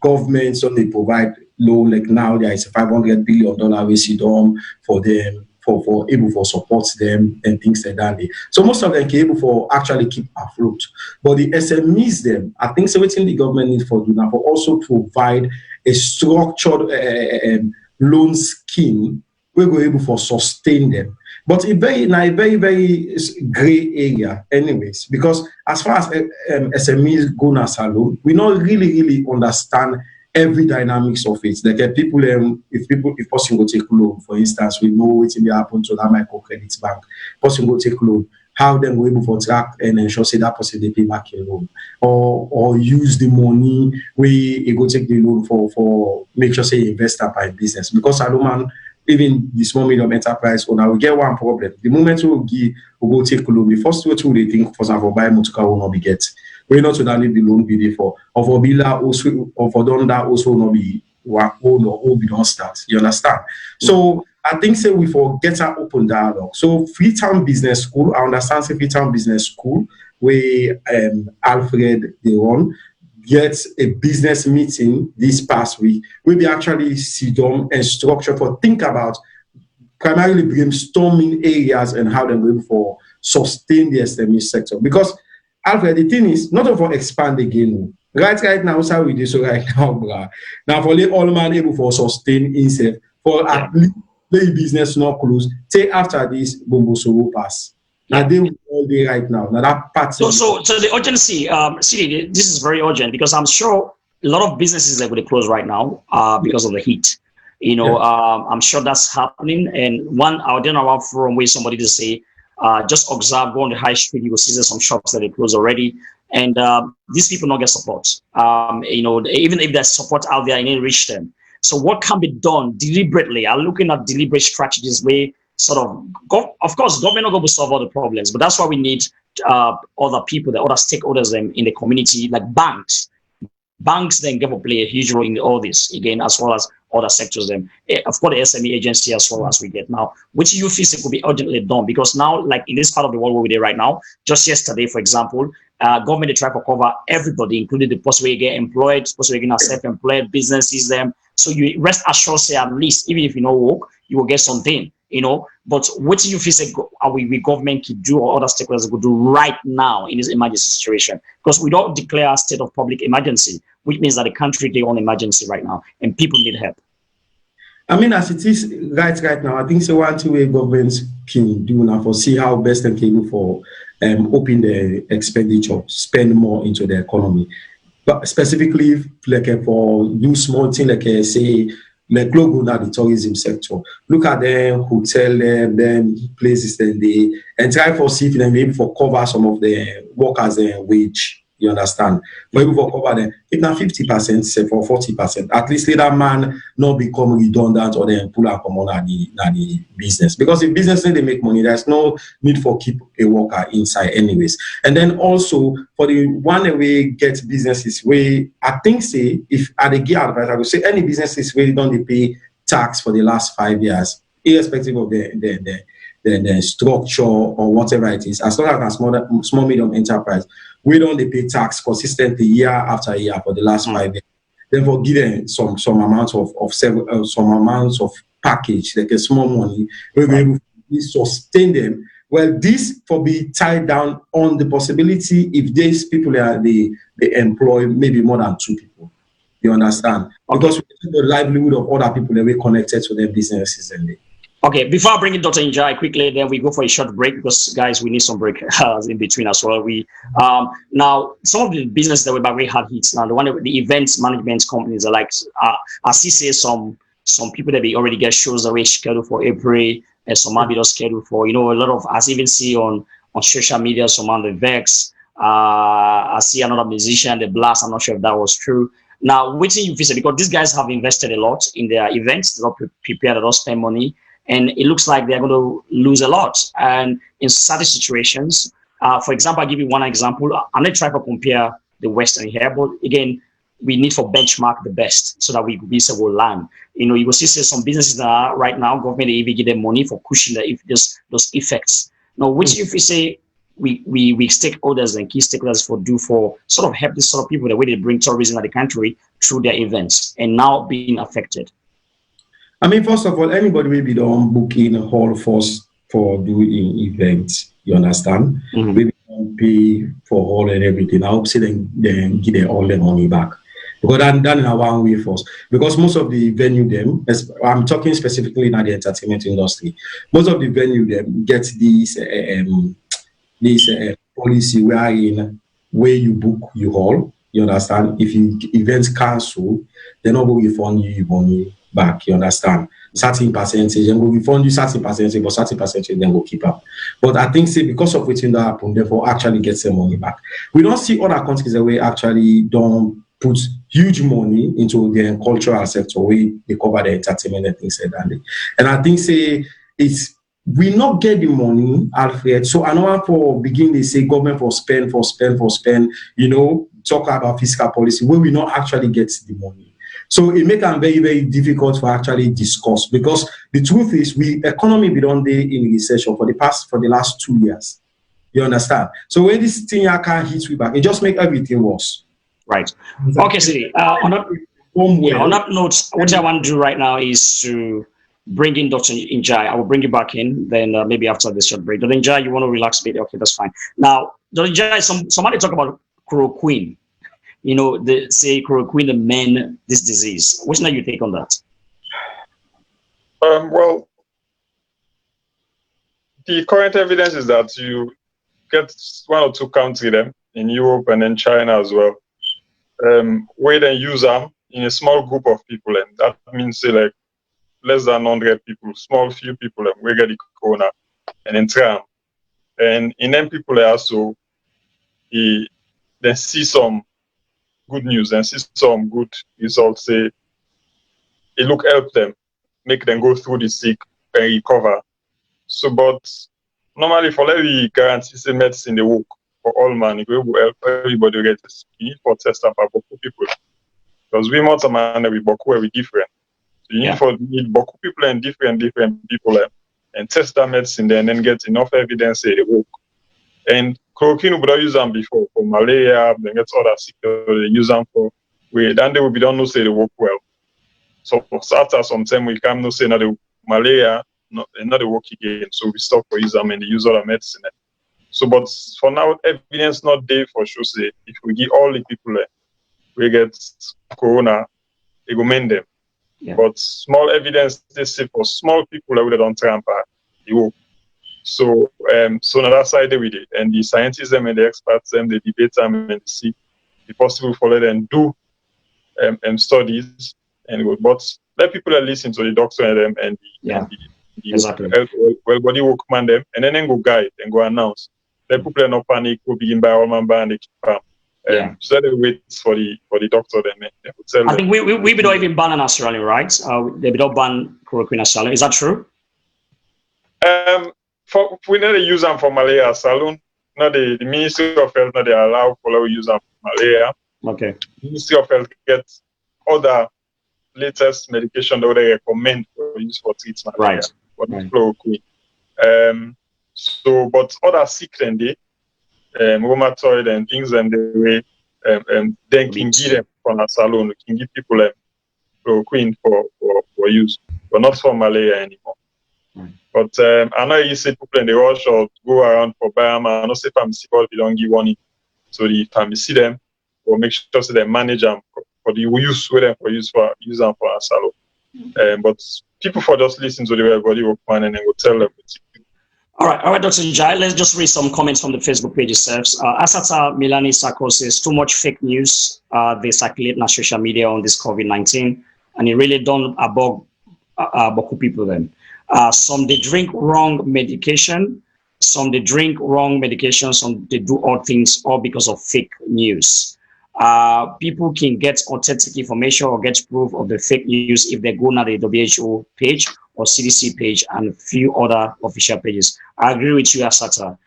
governments so they provide loan like now there is $500 billion we see them for them for able for support them and things like that. So most of them can able for actually keep afloat. But the SMEs them, I think so within the government needs for do now for also provide a structured loan scheme where we're able for sustain them. But a very gray area anyways, because as far as SMEs go na SALONE, we not really understand every dynamics of it. Like people, if person go take loan, for instance, we know what's in the happen to that microcredit bank. Person go take loan, how then we able to track and ensure say that person they pay back your loan, or use the money we go take the loan for make sure say invest up in business because SALONE even the small medium enterprise owner will get one problem. The moment we go take a loan, the first way they think for example buy motor will not be get. We not to that need the loan be there for. Or for Bila also or for done that also not be or be don't start. You understand? So I think say we for get an open dialogue. So Freetown Business School, I understand say Freetown Business School where Alfred they run. Get a business meeting this past week. We'll be actually sit down and structure for think about primarily brainstorming areas and how they're going for sustain the SME sector. Because Alfred, the thing is not for expand again. Right now, so we do so right now, bro. Now for let all man able for sustain himself for at least the business not close. Take after this Bombo Soro pass. Now they all day right now. Now that part. So the urgency, see, this is very urgent because I'm sure a lot of businesses are going to close right now because of the heat. I'm sure that's happening. And one, I didn't know from where somebody to say, just observe, go on the high street, you will see some shops that they close already. And these people not get support. Even if there's support out there, it didn't reach them. So what can be done deliberately? I'm looking at deliberate strategies where sort of course, government not going to solve all the problems, but that's why we need other people, the other stakeholders in the community, like banks. Banks then going to play a huge role in all this again, as well as other sectors. Then, of course, the SME agency as well as we get now, which you feel could be urgently done because now, like in this part of the world where we're right now, just yesterday, for example, government they try to cover everybody, including the person where you get employed, person where you get self-employed businesses. Them, so you rest assured, say at least even if you know work, you will get something. But what do you feel say we government could do or other stakeholders could do right now in this emergency situation? Because we don't declare a state of public emergency, which means that the country is on emergency right now and people need help. I mean, as it is right now, I think so one two way governments can do now for see how best they can do for open the expenditure, spend more into the economy. But specifically like for do small thing like say like global now the tourism sector. Look at them hotel them places then they and try for see if they maybe for cover some of the workers wage. You understand? But even for cover them, if not 50%, say for 40%, at least let that man not become redundant or then pull out come on the business. Because if business they make money, there's no need for keep a worker inside anyways. And then also for the one way get businesses where I think say if at the gear advice, I would say any businesses where don't they pay tax for the last 5 years, irrespective of the structure or whatever it is, as long as a small medium enterprise, we don't they pay tax consistently year after year for the last 5 years. Then for giving some amounts of some amounts of package, like a small money, we're able to sustain them. Well, this for be tied down on the possibility if these people are they employ maybe more than 2 people. You understand? Because the livelihood of other people that we connected to their businesses and they. Okay, before I bring in Dr. Njai quickly, then we go for a short break because guys, we need some break in between as well. We now some of the business that we had hits now. The events management companies are like I see say some people that we already get shows away scheduled for April and some might be just scheduled for a lot of I even see on social media some on the Vex. I see another musician, the Blast. I'm not sure if that was true. Now, waiting you visit because these guys have invested a lot in their events. They're not prepared. They don't spend money. And it looks like they're going to lose a lot. And in certain situations, for example, I'll give you one example. I'm not trying to compare the Western here, but again, we need to benchmark the best so that we will land. You will see some businesses that are right now, government even give them money for pushing those effects. Now, which if we say we stakeholders and key stakeholders for sort of help these sort of people the way they bring tourism to the country through their events and now being affected. I mean, first of all, anybody will be done booking a hall first for doing events. You understand? Mm-hmm. We don't pay for hall and everything. I hope then give them all the money back. Because that in a one way first. Because most of the venue them, I'm talking specifically in the entertainment industry, most of the venue them get this policy where you book you hall. You understand? If you events cancel, they're not going to refund you money back, you understand? Certain percentage, and will refund you certain percentage, but certain percentage then will keep up. But I think because of what's that happen, therefore actually get some money back. We don't see other countries that we actually don't put huge money into the cultural sector where they cover the entertainment and things like that. And I think we not get the money, Alfred. So I know for begin they say government for spend, talk about fiscal policy where we not actually get the money. So it makes it very, very difficult for actually discuss because the truth is economy be done there in recession for the last 2 years. You understand? So when this thing can't hit we back, it just make everything worse. Right. Okay, so on that note, what I want to do right now is to bring in Dr. Njai. I will bring you back in, then maybe after this short break. Dr. Njai, you want to relax a bit? Okay, that's fine. Now, Dr. Njai, somebody talk about chloroquine. They say chloroquine the men this disease. What's your take on that? Well, the current evidence is that you get 1 or 2 countries them in Europe and in China as well, where they use them in a small group of people, and that means say like less than 100 people, small few people, we get the corona and in tram, and in them people also they see some good news and see some good results. Say it help them, make them go through the sick and recover. So, but normally for every guarantee say medicine they work for all man, it will help everybody get this. You need for test up for people because we want a man that we boku we different. So you need boku people and different people and test that medicine there and then get enough evidence say they work. And chloroquine we don't use them before for malaria, then get other sickness they use them for. Then they don't know say they work well. So after some time we can know say now the malaria not a work again. So we stop for use them and they use other medicine. So, but for now, evidence not there for sure. Say if we give all the people we get corona, it will mend them. Yeah. But small evidence they say for small people that would don't tramp it will. So, so on that side with it, and the scientists them and the experts them they debate them and see if possible for them do studies and go. But let people that listen to the doctor and them and the exactly. well body workman them and then go guide and go announce. Let people not panic, go begin by all man and they keep so they wait for the doctor then they will tell I think we don't even ban an Australian, right? They don't ban chloroquine Australian. Is that true? We never use them for malaria SALONE. Not the Ministry of Health not they allow for use them for malaria. Okay. Ministry of Health gets other latest medication that they recommend for use for treatment. Right. For chloroquine. So, but other sick than they, rheumatoid and things and the way, then can give them from a SALONE. We can give people chloroquine for use, but not for malaria anymore. But I know you see people in the rush or go around for Bayama. I know say pharmacy people don't give one. So the pharmacy them or make sure so they manage them for the use with them for use them for a SALONE. But people for just listen to the body workman and then go tell them. All right, Dr. Njai, let's just read some comments from the Facebook page itself. Asata Milani Sako says, too much fake news they circulate on social media on this COVID-19, and it really don't abog people then. Some they drink wrong medication, some they drink wrong medication, some they do odd things, all because of fake news. People can get authentic information or get proof of the fake news if they go on the WHO page or CDC page and a few other official pages. I agree with you, Asata.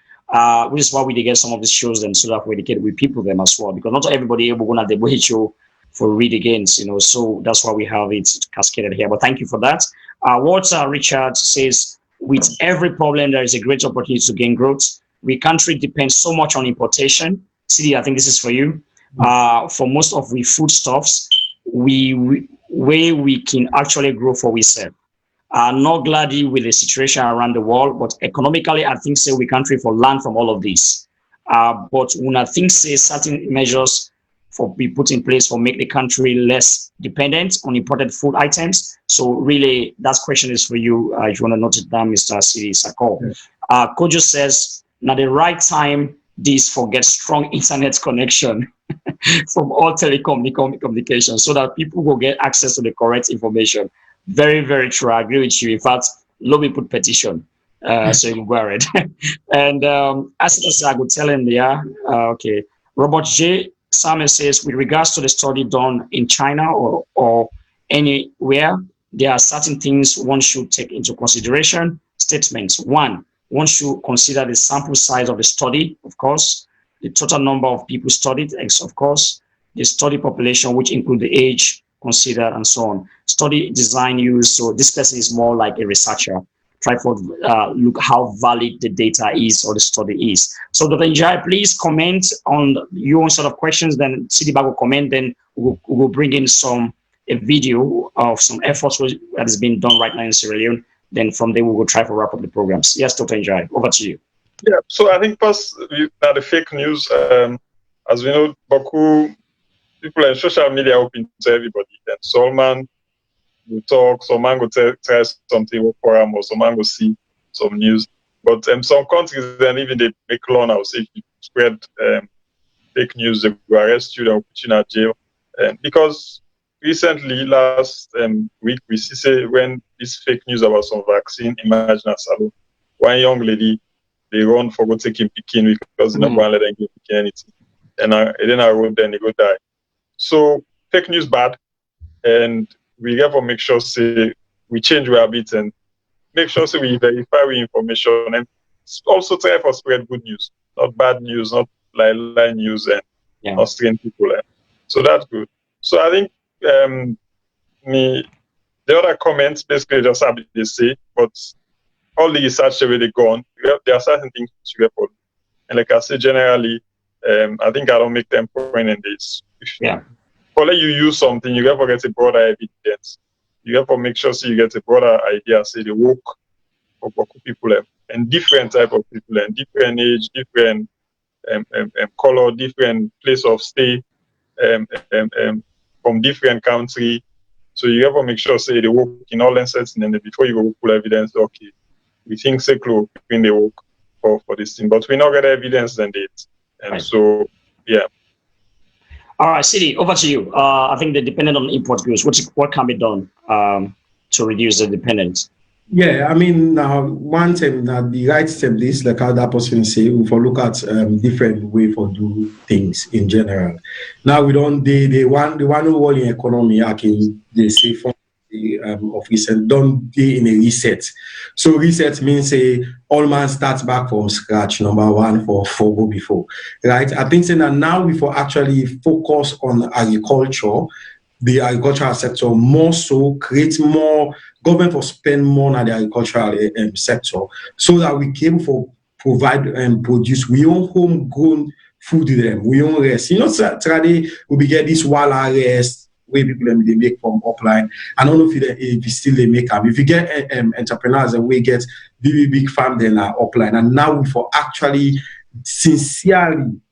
Which is why we get some of these shows then so that we educate with people them as well, because not everybody able to go on the WHO for read against, so that's why we have it cascaded here. But thank you for that. Walter Richard says, with every problem, there is a great opportunity to gain growth. We country depends so much on importation. CD, I think this is for you. For most of we foodstuffs, we can actually grow for ourselves. Not gladly with the situation around the world, but economically, I think we country for learn from all of this. But when I think certain measures for be put in place for make the country less dependent on imported food items. So really, that question is for you. If you want to note it down, Mr. Siri Sako. Yes. Kojo says, now the right time this for get strong internet connection from all telecommunications so that people will get access to the correct information. Very, very true. I agree with you. In fact, let me put petition. So you can go ahead. And as I would tell him there, okay. Robert J. Samuel says, with regards to the study done in China or anywhere, there are certain things one should take into consideration. Statements. One should consider the sample size of the study, of course, the total number of people studied, of course, the study population, which include the age considered, and so on. Study design use. So this person is more like a researcher. Try for look how valid the data is or the study is. So Dr. Njai, please comment on your own sort of questions. Then Sidibag will comment. Then we'll bring in a video of some efforts that is being done right now in Sierra Leone. Then from there we will try to wrap up the programs. Yes, Dr. Njai, over to you. Yeah. So I think first the fake news. As we know, Baku people in social media open to everybody. Then Solman will talk, some man will try something for him, or some man will see some news. But some countries, then even they make law now, say if you spread fake news, they will arrest you, they will put you in jail. Because recently, last week, we see when this fake news about some vaccine, imagine a SALONE, one young lady, they run for go taking Pekin because they don't want to let them give Pekin anything. And then I wrote, then they go die. So fake news bad, and we therefore make sure we change our bit and make sure we verify our information and also try for spread good news, not bad news, not lie news and not strain people. So that's good. So I think the other comments basically just have to say, but all the research already gone. There are certain things you get for, and like I said, generally, I think I don't make them point in this. For let you use something, you have to get a broader evidence. You have to make sure you get a broader idea, say the work Boku people and different type of people and different age, different color, different place of stay, from different country. So you have to make sure say they work in all lenses and then before you go pull evidence, okay, we think say close when they work for this thing, but we not get evidence than it. And right. So yeah. All right, Sidi, over to you. I think they're dependent on import goods. What can be done to reduce the dependence? Yeah, I mean, now one thing that the right step is like how that person say, we for look at different way for do things in general. Now we don't the one who in economy I can they say from the office and don't they in a reset. So reset means say all man starts back from scratch. Number one for go before, right? I think saying that now we for actually focus on agriculture. The agricultural sector more so create more government for spend more on the agricultural sector so that we can for provide and produce we own homegrown food to them, we own rest. You know, today we get this wala rest where people they make from upline. I don't know if you still they make them. If you get entrepreneurs and we get big farm then upline, and now we for actually sincerely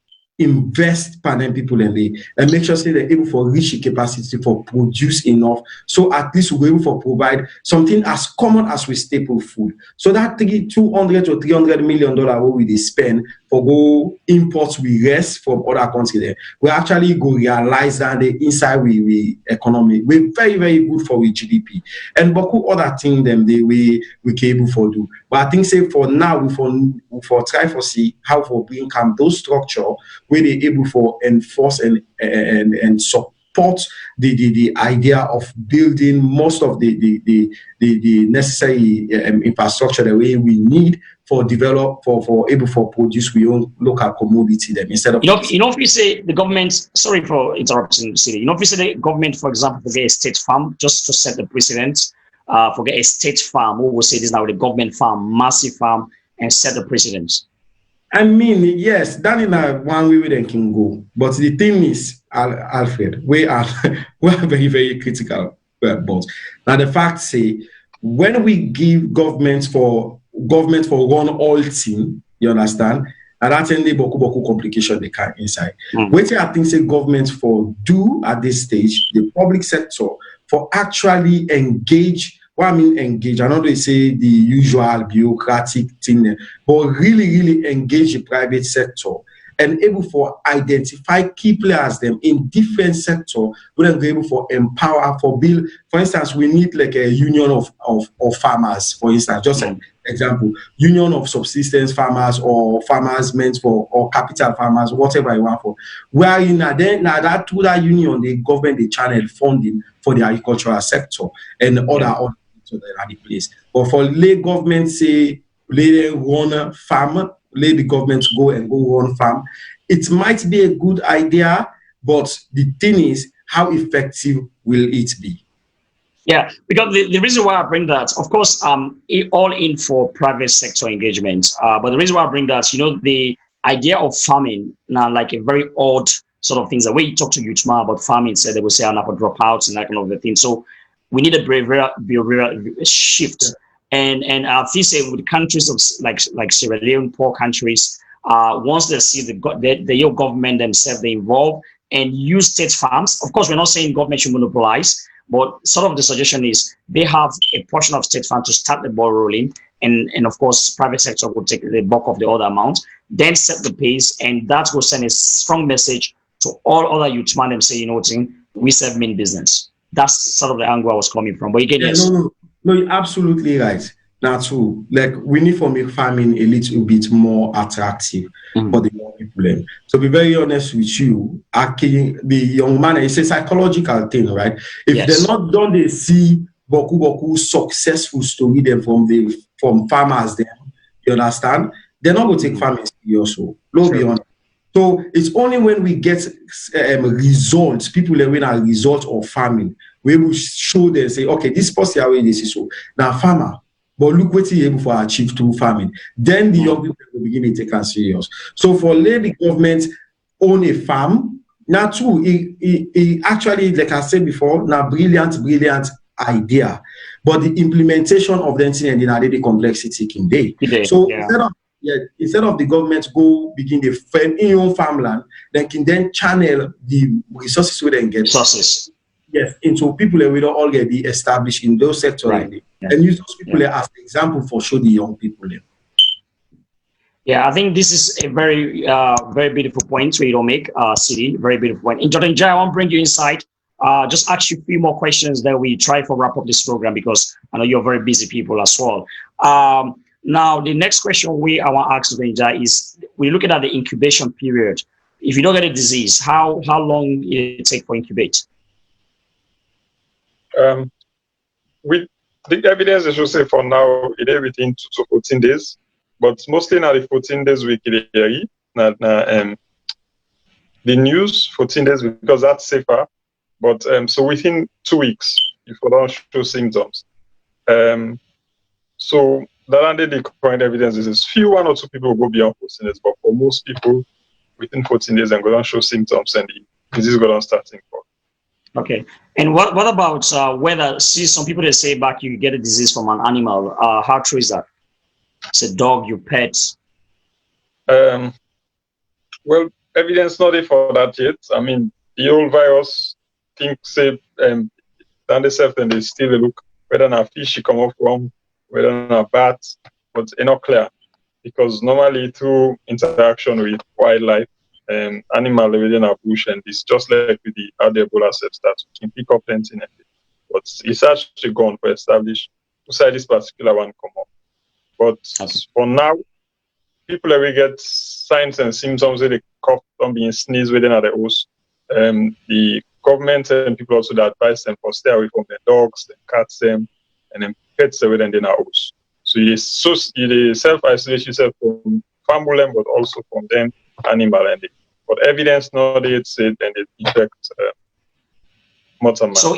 invest panel people and make sure say they're able for reach the capacity for produce enough. So at least we're able for provide something as common as with staple food. So that $200 to $300 million what we spend for go imports we rest from other countries there. We actually go realize that the inside we economy we're very, very good for we GDP. And Boku other things them we able for do. But I think say for now we for try for see how for bring come those structure where they able for enforce and support the idea of building most of the necessary infrastructure the way we need for develop for able for produce we own local commodity them instead of if we say the government, sorry for interrupting, City. If we say the government, for example, forget a state farm just to set the precedent, forget a state farm, we will say this now the government farm, massive farm, and set the precedent. I mean, yes, that in a one way they can go. But the thing is, Alfred, we are very, very critical about. Now the fact say when we give government for one all team, you understand, and that's any boku complication they can inside. What I think say government for do at this stage, the public sector for actually engage. What I mean engage, I know they say the usual bureaucratic thing, but really engage the private sector and able for identify key players them in different sector, where they're able for empower, for build. For instance, we need like a union of farmers, for instance, just an example, union of subsistence farmers or farmers meant for or capital farmers, whatever you want for. Where in that through that union, the government they channel funding for the agricultural sector and other so that are the place. But for lay government say lay run farm, lay the government go run farm, it might be a good idea, but the thing is, how effective will it be? Yeah, because the reason why I bring that, of course, all in for private sector engagement. But the reason why I bring that, the idea of farming now, like a very odd sort of things. The way you talk to youth about farming, said they will say I'm not for dropouts and that kind of the thing. So we need a behavioral shift, and I think say with countries of like Sierra Leone, poor countries, once they see the your government themselves they involve and use state farms. Of course, we're not saying government should monopolize, but sort of the suggestion is they have a portion of state farm to start the ball rolling, and of course private sector will take the bulk of the other amount, then set the pace, and that will send a strong message to all other youth man them say, we serve main business. That's sort of the angle I was coming from. But you get this. No, you're absolutely right. Now too, like we need to make farming a little bit more attractive for the young people. So be very honest with you, the young man, it's a psychological thing, right? If they're not done, they see boku successful story them from farmers then, you understand? They're not going to take farming seriously. Low be honest. So it's only when we get results, people that win a result of farming, we will show them, say, okay, this person away this is so. Now farmer, but look what he able to achieve through farming. Then the young people will begin to take us serious. So for the government own a farm, now too, it actually, like I said before, now brilliant idea, but the implementation of them thing and then the complexity can day. So instead of the government go begin the farm in your own farmland, then can then channel the resources we then get resources. Yes, into people that we don't already established in those sectors, right. And use those people as an example for show the young people there. Yeah, I think this is a very, very beautiful point where you don't make, City. Very beautiful point. In Jordan Jai, I want to bring you inside. Just ask you a few more questions that we try to wrap up this program because I know you're very busy people as well. Now, the next question I want to ask Jordan Jai is: we're looking at the incubation period. If you don't get a disease, how long it take for incubate? With the evidence, I should say for now, it is within 2 to 14 days. But mostly now the 14 days we carry the news 14 days because that's safer. But so within 2 weeks, if we don't show symptoms. So that under the current evidence is few 1 or 2 people will go beyond 14 days, but for most people within 14 days and go down show symptoms and the disease go down starting for. Okay. And what about whether some people they say back you get a disease from an animal? How true is that? It's a dog, your pets. Well, evidence not there for that yet. I mean, the whole virus thinks say down the self and they still look whether a fish she come off from, whether a bat, but it's not clear because normally through interaction with wildlife and animal within our bush, and it's just like with the other Ebola cells that we can pick up plenty in it. But it's actually gone for established beside this particular one come up. But for now, people that we get signs and symptoms of the cough don't being sneeze within the house. The government and people also that advise them for stay away from the dogs, the cats, them, and then pets within the house. So you self-isolate yourself from family, but also from them animal and but evidence not it said and it affects motor. So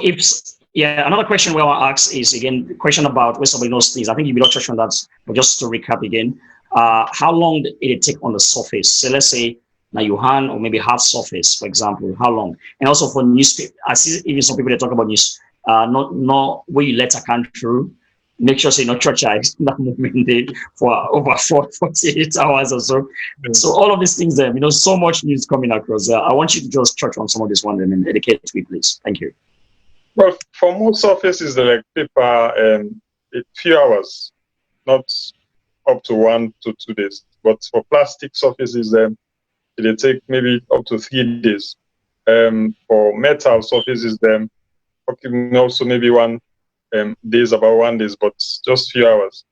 another question we want to ask is again the question about when somebody knows things. I think you will touch on that, but just to recap again, how long did it take on the surface? So let's say now your hand or maybe half surface, for example, how long? And also for newspaper, I see even some people that talk about news, not where you let a come through. Make sure say not church eyes that moment for over 48 hours or so. So all of these things, so much news coming across. I want you to just touch on some of this one and educate me, please. Thank you. Well, for most surfaces, like paper, a few hours, not up to 1 to 2 days. But for plastic surfaces, it take maybe up to 3 days. For metal surfaces, also maybe 1 days, about 1 day, but just few hours.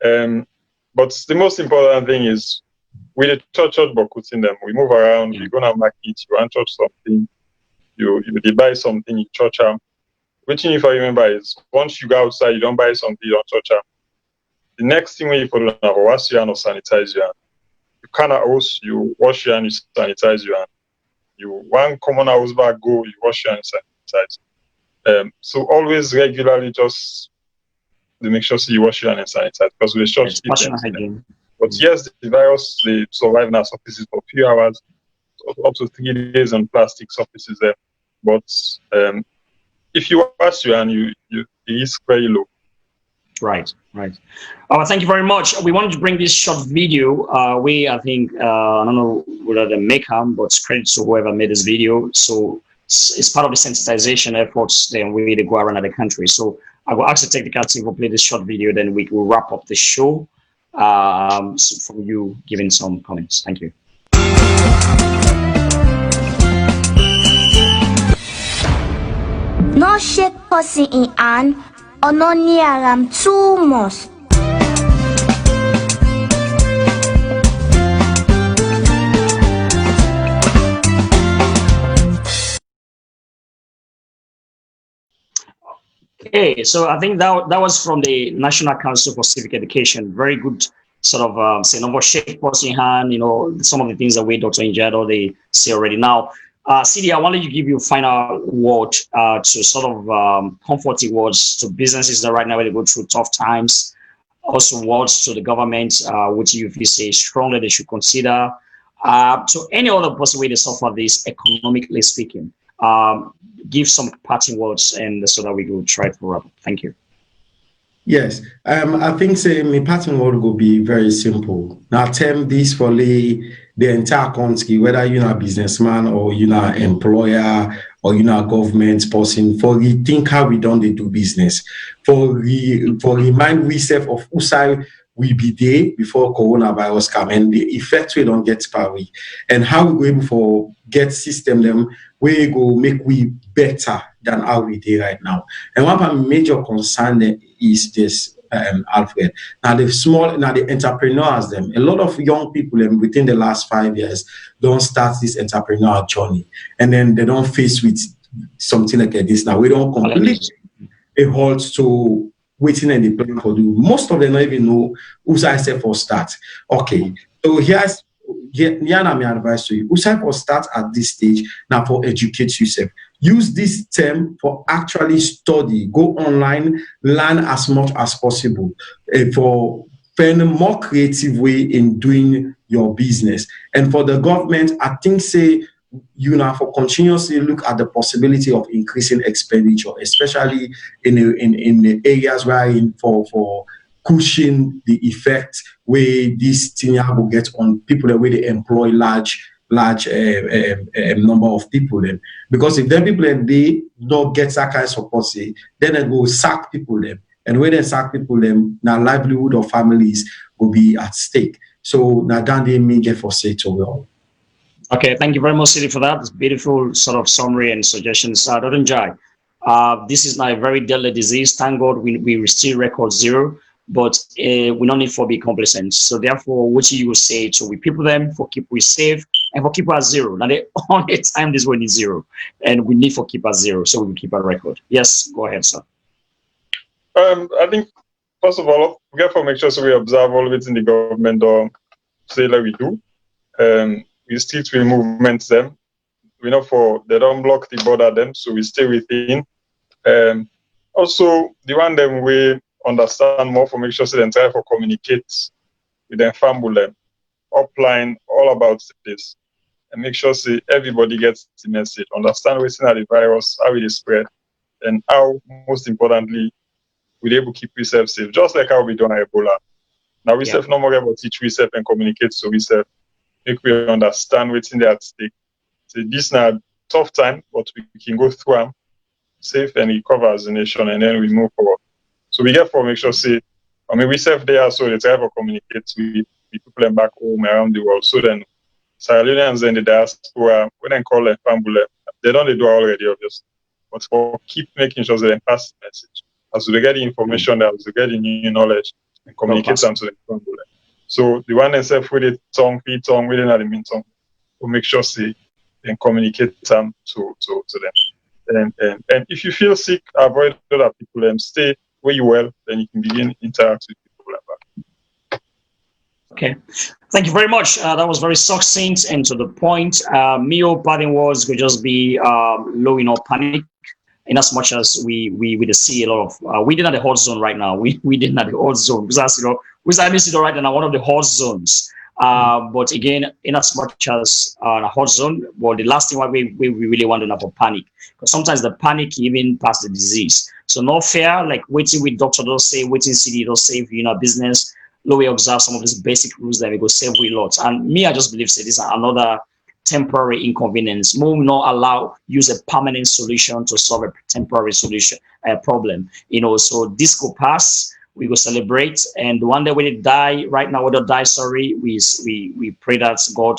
But the most important thing is with the church buckets in them. We move around, we go to market, you want to church something, you buy something, you church them. Which thing if I remember is once you go outside, you don't buy something, you don't church them. The next thing when you put on wash your hand or sanitize your hand. You cannot house, you wash your hand, you sanitize your hand. You one common house back go, you wash your hand and sanitize. So always regularly just to make sure you wash your hand and sanitize because we short but yes, the virus they survive on our surfaces for a few hours, up to 3 days on plastic surfaces there. But if you wash your hand, the risk very low. Right. Thank you very much. We wanted to bring this short video. I think I don't know whether they make them, but credit to whoever made this video. So it's part of the sensitization efforts that we go around the country. So I will ask the technical team to play this short video, then we will wrap up the show from you giving some comments. Thank you. No shake pussy in hand or no near am too much. Okay, so I think that was from the National Council for Civic Education. Very good sort of say number shake pussy in hand, some of the things that we Dr. Injado they say already. Now, CD, I wanted to give you a final word to sort of comforting words to businesses that right now they go through tough times. Also words to the government, which you say strongly they should consider. To any other person way they suffer this economically speaking. give some parting words, and so that we will try to wrap up. Thank you. Yes, I think say my pattern word will be very simple. Now, term this for the entire country, whether you're a businessman or you're an employer or you're a government person, for rethink how we don't do business, for remind we self of who side we be there before coronavirus come and the effect we don't get per week, and how we go able for get system them we go make we better than how we do right now. And one of my major concern is this, Alfred. Now the entrepreneurs them, a lot of young people within the last 5 years don't start this entrepreneurial journey, and then they don't face with something like this. Now we don't completely a halt to waiting and the plan for do. Most of them don't even know who's I say for start. Okay, so here's my advice to you. Who's I for start at this stage now for educate yourself. Use this term for actually study. Go online, learn as much as possible for find a more creative way in doing your business. And for the government, I think say for continuously look at the possibility of increasing expenditure, especially in the areas where for cushion the effect where this thing will get on people the way they employ large number of people then. Because if them people and they don't get that kind of support, then they go sack people them. And when they sack people them, now livelihood of families will be at stake. So now that they may get for say to well. Okay, thank you very much, Sidi, for that. It's beautiful sort of summary and suggestions. Dr. Njai, this is not a very deadly disease. Thank God we still record zero, but we don't need to be complacent. So therefore, what you will say to we people them for keep we safe and for keep us zero. Now the only time this one is zero, and we need for keep us zero, so we will keep a record. Yes, go ahead, sir. I think first of all, we have to make sure so we observe all of it in the government or say like we do. We still to movement them. We know for they don't block the border them, so we stay within. Also, the one them we understand more for make sure so they try for communicate with them family upline all about this and make sure so everybody gets the message, understand what's in the virus, how it is spread, and how most importantly we're able to keep ourselves safe, just like how we do on Ebola. Now we self no more about teach ourselves and communicate so we self make we understand what's in there at stake. So this now tough time, but we can go through them safe and recover as a nation, and then we move forward. So we get for make sure say, we self there so they try to communicate with people back home around the world. So then Sierra Leoneans in the diaspora, when they call them family, they don't do already obviously. But for keep making sure they pass the message. As we get the information, as we get the new knowledge and communicate them to the family. So the one themselves with the tongue, feed tongue, within the mean tongue, to make sure say and communicate them to them. And if you feel sick, avoid other people and stay where you well, then you can begin interact with people like that. Okay, thank you very much. That was very succinct and to the point. Mio parting words could just be low in panic. In as much as we see a lot of we didn't have the hot zone right now. We didn't have the hot zone because we're right now one of the hot zones. But again, in as much as a hot zone, well, the last thing we really want to know for panic, because sometimes the panic even pass the disease. So not fair, like waiting with doctor don't say, waiting CD don't save business. Low we observe some of these basic rules that we go save we lots. And me, I just believe say this is another temporary inconvenience. We will not use a permanent solution to solve a temporary solution problem. So this will pass. We go celebrate, and the one that we die right now, we don't die. Sorry, we pray that God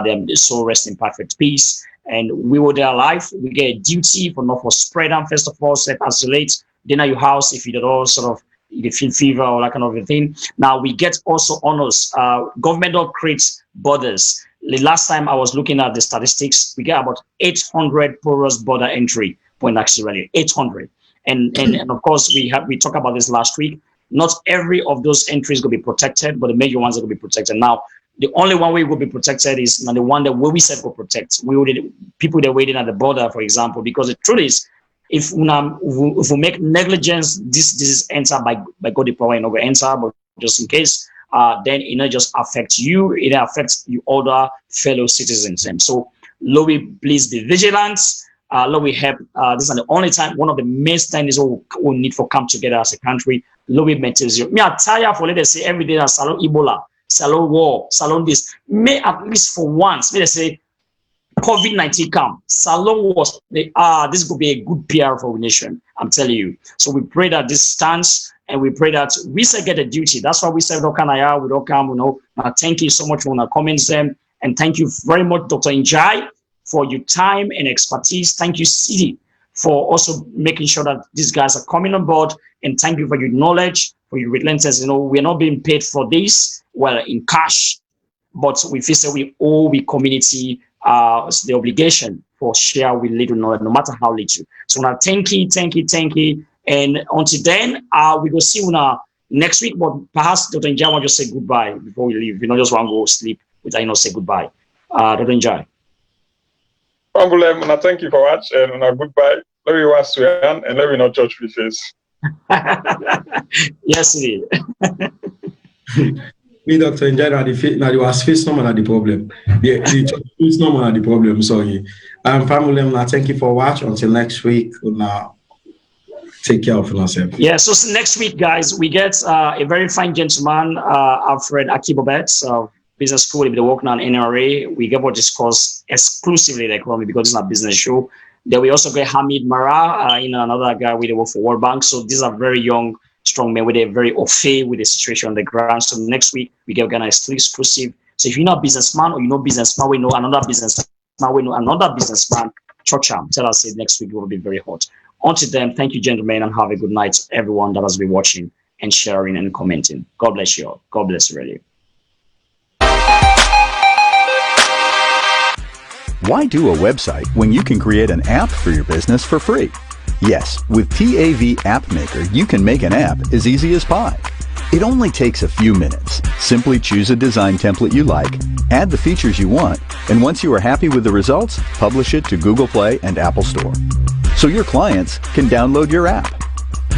them soul rest in perfect peace, and we were there alive. We get a duty for not for spread them first of all, set isolate. Dinner your house if you don't all sort of you feel fever or that kind of a thing. Now we get also honors. Government don't create borders. The last time I was looking at the statistics, we get about 800 porous border entry point actually 800, and of course we talked about this last week. Not every of those entries will be protected, but the major ones are going to be protected. Now, the only one way will be protected is now the one that we said will protect. People that are waiting at the border, for example, because the truth is, if we make negligence, this is enter by God the power, go enter, but just in case, then it not just affects you, it affects you other fellow citizens. And so, Louis, please be vigilant. Lord, we help. This is the only time, one of the main things we need for come together as a country. Lord, we maintain you. Me, I tire for let us say every day that Salone Ebola, Salone war, Salone this. May at least for once, may they say COVID-19 come. Salone was this could be a good PR for our nation. I'm telling you. So we pray that this stands, and we pray that we say get a duty. That's why we said, we don't come, you know. Thank you so much for the comments, them, and thank you very much, Dr. Njai, for your time and expertise. Thank you, City, for also making sure that these guys are coming on board. And thank you for your knowledge, for your relentlessness. You know, we're not being paid for this, well, in cash, but we feel that we owe the community the obligation for share with little knowledge, no matter how little. So now, thank you. And until then, we will see you next week. But perhaps Dr. Njai want to say goodbye before we leave. You know, just want to go sleep without say goodbye. Dr. Njai. Thank you for watching and goodbye. Let me watch Suyan and let me not judge with face. Yes, it is. Me, Dr. Njai, now you ask face no man the problem. The face no man the problem. Sorry. Family, thank you for watching. Until next week. Now, take care of yourself. Yeah. So next week, guys, we get a very fine gentleman, Alfred Akibobet, business school. If they work on NRA, we get what discuss exclusively the economy because it's not a business show. Then we also get Hamid Mara, another guy with work for World Bank. So these are very young, strong men with a very au fait with the situation on the ground. So next week we get an exclusive. So if you're not a businessman or you know businessman, we know another businessman, Chocham, tell us next week will be very hot. Until then, thank you, gentlemen, and have a good night, everyone that has been watching and sharing and commenting. God bless you all. God bless you, really. Why do a website when you can create an app for your business for free? Yes, with TAV App Maker, you can make an app as easy as pie. It only takes a few minutes. Simply choose a design template you like, add the features you want, and once you are happy with the results, publish it to Google Play and Apple Store. So your clients can download your app.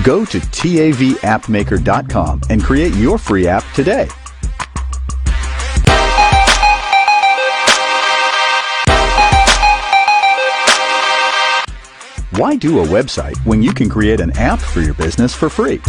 Go to tavappmaker.com and create your free app today. Why do a website when you can create an app for your business for free?